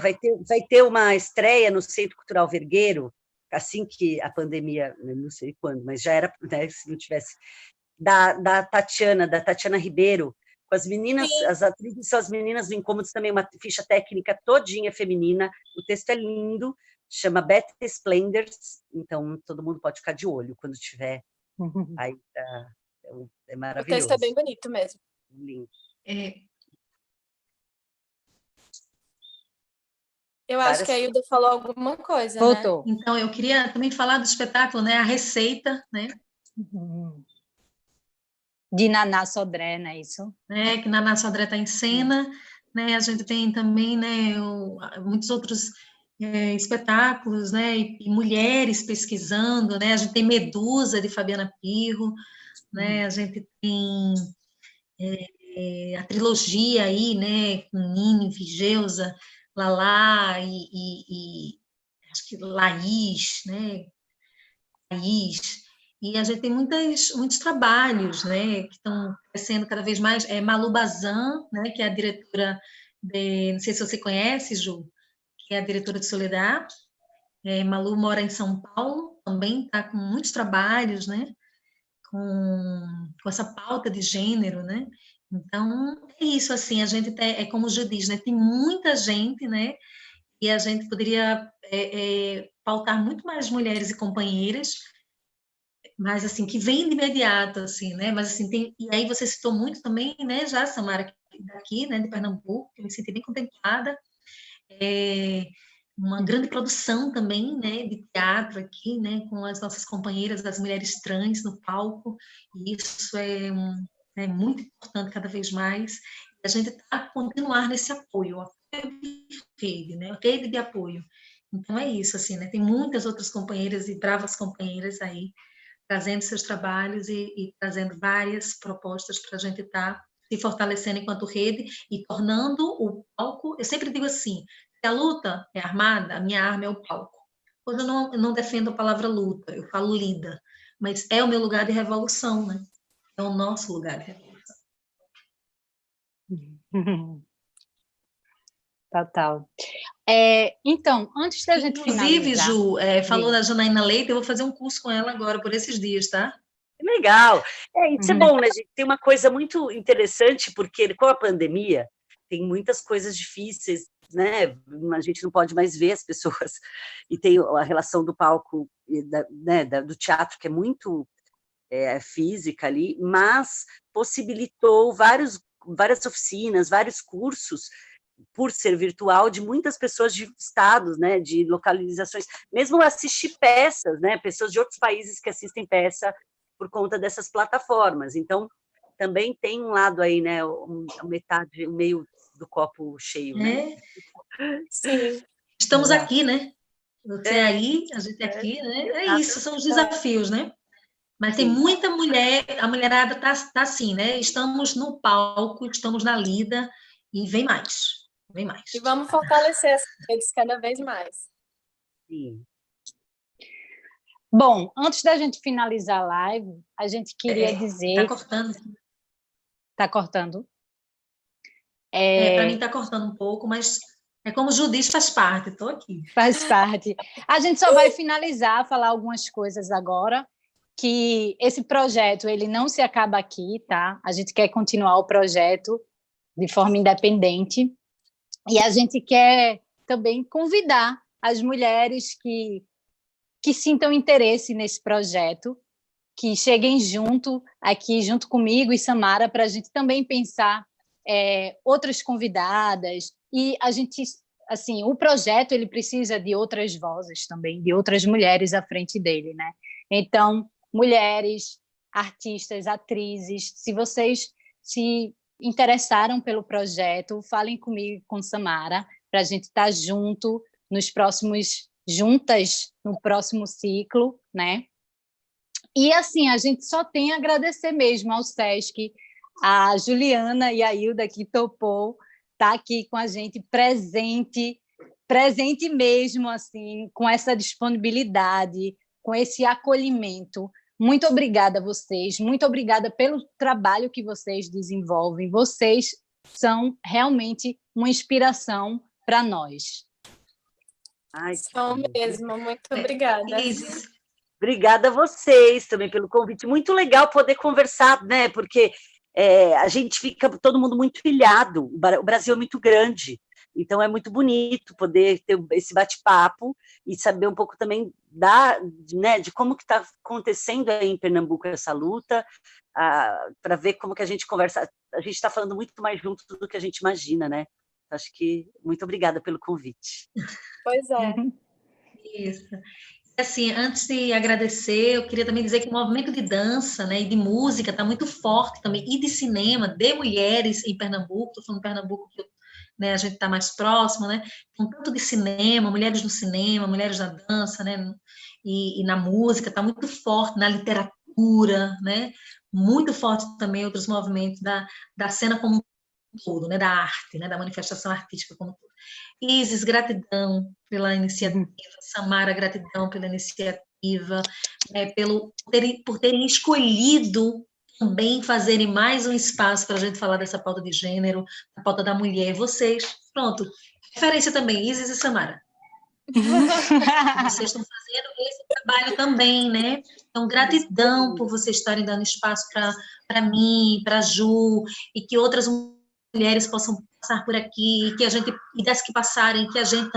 Vai ter uma estreia no Centro Cultural Vergueiro, assim que a pandemia, não sei quando, mas já era, né, se não tivesse, da Tatiana Ribeiro, com as meninas, as atrizes são as meninas do Incômodos, também uma ficha técnica todinha feminina, o texto é lindo, chama Beth Splendors, então todo mundo pode ficar de olho quando tiver, aí é maravilhoso. O texto é bem bonito mesmo. Lindo. Eu acho que a Hilda falou alguma coisa, Voltou. né? Então, eu queria também falar do espetáculo, né? A Receita, né? De Naná Sodré, não é isso? Que Naná Sodré está em cena, né? A gente tem também, né, muitos outros espetáculos, né? E mulheres pesquisando, né? A gente tem Medusa, de Fabiana Pirro, né? A gente tem a trilogia aí, né? Com Nini, Vigeusa, Lalá e acho que Laís, né? Laís. E a gente tem muitos trabalhos, né, que estão crescendo cada vez mais. Malu Bazan, né, que é a diretora não sei se você conhece, Ju, que é a diretora de Soledad. Malu mora em São Paulo, também está com muitos trabalhos, né, com essa pauta de gênero, né. Então, é isso, assim, a gente tem, como o Ju diz, né, tem muita gente, né, e a gente poderia pautar muito mais mulheres e companheiras, mas assim, que vem de imediato, assim, né, mas assim, e aí você citou muito também, né, já, Samara, daqui, né, de Pernambuco, que eu me senti bem contemplada, uma grande produção também, né, de teatro aqui, né, com as nossas companheiras, as mulheres trans no palco, e isso é muito importante cada vez mais. A gente está a continuar nesse apoio de rede, né, rede de apoio. Então é isso, assim, né, tem muitas outras companheiras e bravas companheiras aí trazendo seus trabalhos e trazendo várias propostas para a gente estar se fortalecendo enquanto rede e tornando o palco, eu sempre digo assim, se a luta é armada, a minha arma é o palco. Hoje eu não defendo a palavra luta, eu falo lida, mas é o meu lugar de revolução, né? É o nosso lugar de revolução. Total. Então, antes da gente Inclusive, finalizar... Ju, falou da Janaína Leite, eu vou fazer um curso com ela agora, por esses dias, tá? Legal. Isso é bom, né, gente? Tem uma coisa muito interessante, porque com a pandemia tem muitas coisas difíceis, né? A gente não pode mais ver as pessoas. E tem a relação do palco, né, do teatro, que é muito física ali, mas possibilitou várias oficinas, vários cursos, por ser virtual, de muitas pessoas de estados, né, de localizações, mesmo assistir peças, né, pessoas de outros países que assistem peça por conta dessas plataformas. Então, também tem um lado aí, né, metade, o meio do copo cheio, né? Sim. Estamos aqui, né? Você aí, a gente aqui, né? É isso, são os desafios, né? Mas tem muita mulher, a mulherada tá assim, né? Estamos no palco, estamos na lida e vem mais, vem mais. E vamos fortalecer essas redes cada vez mais. Sim. Bom, antes da gente finalizar a live, a gente queria dizer... Tá cortando. Tá cortando? Para mim tá cortando um pouco, mas é como o Ju diz, faz parte, estou aqui. Faz parte. A gente só vai finalizar, falar algumas coisas agora, que esse projeto, ele não se acaba aqui, tá? A gente quer continuar o projeto de forma independente, e a gente quer também convidar as mulheres que sintam interesse nesse projeto, que cheguem aqui junto comigo e Samara, para a gente também pensar outras convidadas, e a gente, assim, o projeto ele precisa de outras vozes também, de outras mulheres à frente dele, né? Então, mulheres, artistas, atrizes, se vocês se interessaram pelo projeto, falem comigo, com Samara, para a gente estar juntas no próximo ciclo, né? E, assim, a gente só tem a agradecer mesmo ao Sesc, a Juliana e a Hilda, que topou estar aqui com a gente, presente mesmo, assim, com essa disponibilidade, com esse acolhimento. Muito obrigada a vocês, muito obrigada pelo trabalho que vocês desenvolvem. Vocês são realmente uma inspiração para nós. São mesmo, muito obrigada. Obrigada a vocês também pelo convite. Muito legal poder conversar, né? Porque a gente fica todo mundo muito ilhado. O Brasil é muito grande, então é muito bonito poder ter esse bate-papo e saber um pouco também de como que está acontecendo aí em Pernambuco essa luta, para ver como que a gente conversa. A gente está falando muito mais junto do que a gente imagina, né? Acho que muito obrigada pelo convite. Pois é. Isso. Assim, antes de agradecer, eu queria também dizer que o movimento de dança, né, e de música está muito forte também, e de cinema, de mulheres em Pernambuco, estou falando de Pernambuco, que né, a gente está mais próximo, né, um tanto de cinema, mulheres no cinema, mulheres na dança, né, e na música, está muito forte, na literatura, né, muito forte também outros movimentos da cena como um todo, né, da arte, né, da manifestação artística como um todo. Isis, gratidão pela iniciativa. Samara, gratidão pela iniciativa, por terem escolhido também fazerem mais um espaço para a gente falar dessa pauta de gênero, a pauta da mulher. Vocês, pronto, referência também, Isis e Samara. Vocês estão fazendo esse trabalho também, né? Então, gratidão por vocês estarem dando espaço para mim, para a Ju, e que outras mulheres possam passar por aqui, e das que passarem, que a gente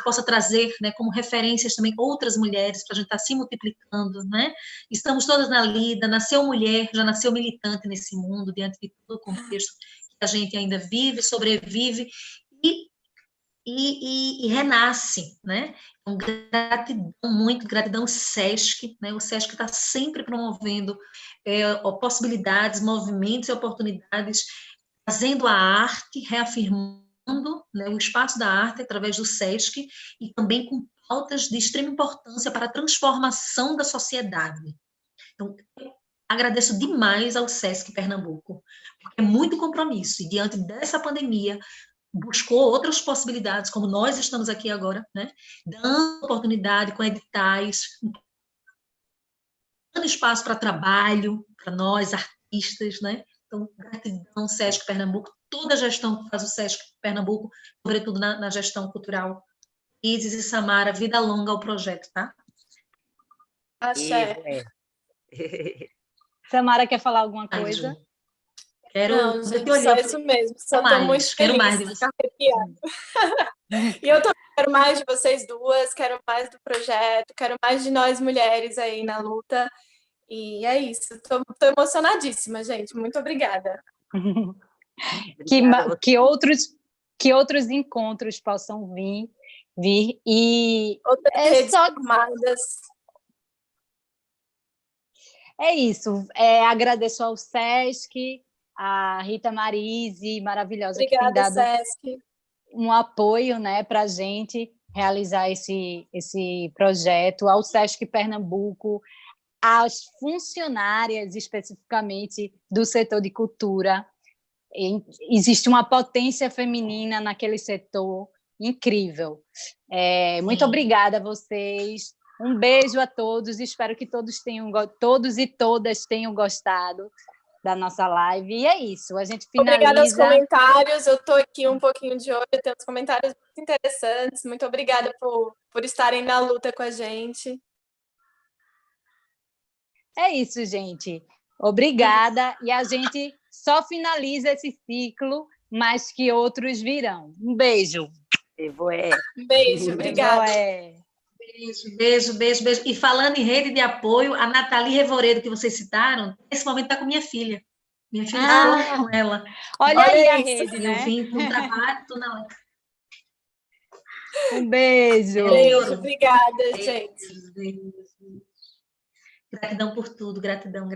possa trazer, né, como referências também outras mulheres, para a gente estar se multiplicando, né? Estamos todas na lida, nasceu mulher, já nasceu militante nesse mundo, diante de todo o contexto que a gente ainda vive, sobrevive, e renasce, né? Então, gratidão, muito gratidão ao SESC, né? O SESC está sempre promovendo possibilidades, movimentos e oportunidades, trazendo a arte, reafirmando, né, o espaço da arte através do SESC e também com pautas de extrema importância para a transformação da sociedade. Então, eu agradeço demais ao SESC Pernambuco, porque é muito compromisso, e diante dessa pandemia, buscou outras possibilidades, como nós estamos aqui agora, né, dando oportunidade com editais, dando espaço para trabalho, para nós, artistas, né? Então, gratidão, SESC Pernambuco, toda a gestão que faz o SESC Pernambuco, sobretudo na gestão cultural. Isis e Samara, vida longa ao projeto, tá? Axé. Samara quer falar alguma Ai, coisa? Ju, quero... Não, gente, só isso mesmo. Só estou muito quero feliz. mais de você. E eu também quero mais de vocês duas, quero mais do projeto, quero mais de nós mulheres aí na luta. E é isso. Estou emocionadíssima, gente. Muito obrigada. Que outros encontros possam vir e Outras redes só formadas. é isso. Agradeço ao SESC, a Rita Marise, maravilhosa, que tem Obrigada, dado SESC. um apoio, né, para a gente realizar esse projeto, ao SESC Pernambuco, às funcionárias especificamente do setor de cultura. Existe uma potência feminina naquele setor incrível. Muito obrigada a vocês. Um beijo a todos. Espero que todos e todas tenham gostado da nossa live. E é isso. A gente finaliza. Obrigada aos comentários. Eu estou aqui um pouquinho de olho. Tem uns comentários muito interessantes. Muito obrigada por estarem na luta com a gente. É isso, gente. Obrigada. E a gente só finaliza esse ciclo, mas que outros virão. Um beijo. Beijo, obrigada. Beijo. E falando em rede de apoio, a Nathalie Revoredo, que vocês citaram, nesse momento está com minha filha. Minha filha está com ela. Olha aí a rede, né? Eu vim para um trabalho, estou na live. Um beijo. Beijo, obrigada, gente. Gratidão por tudo, gratidão.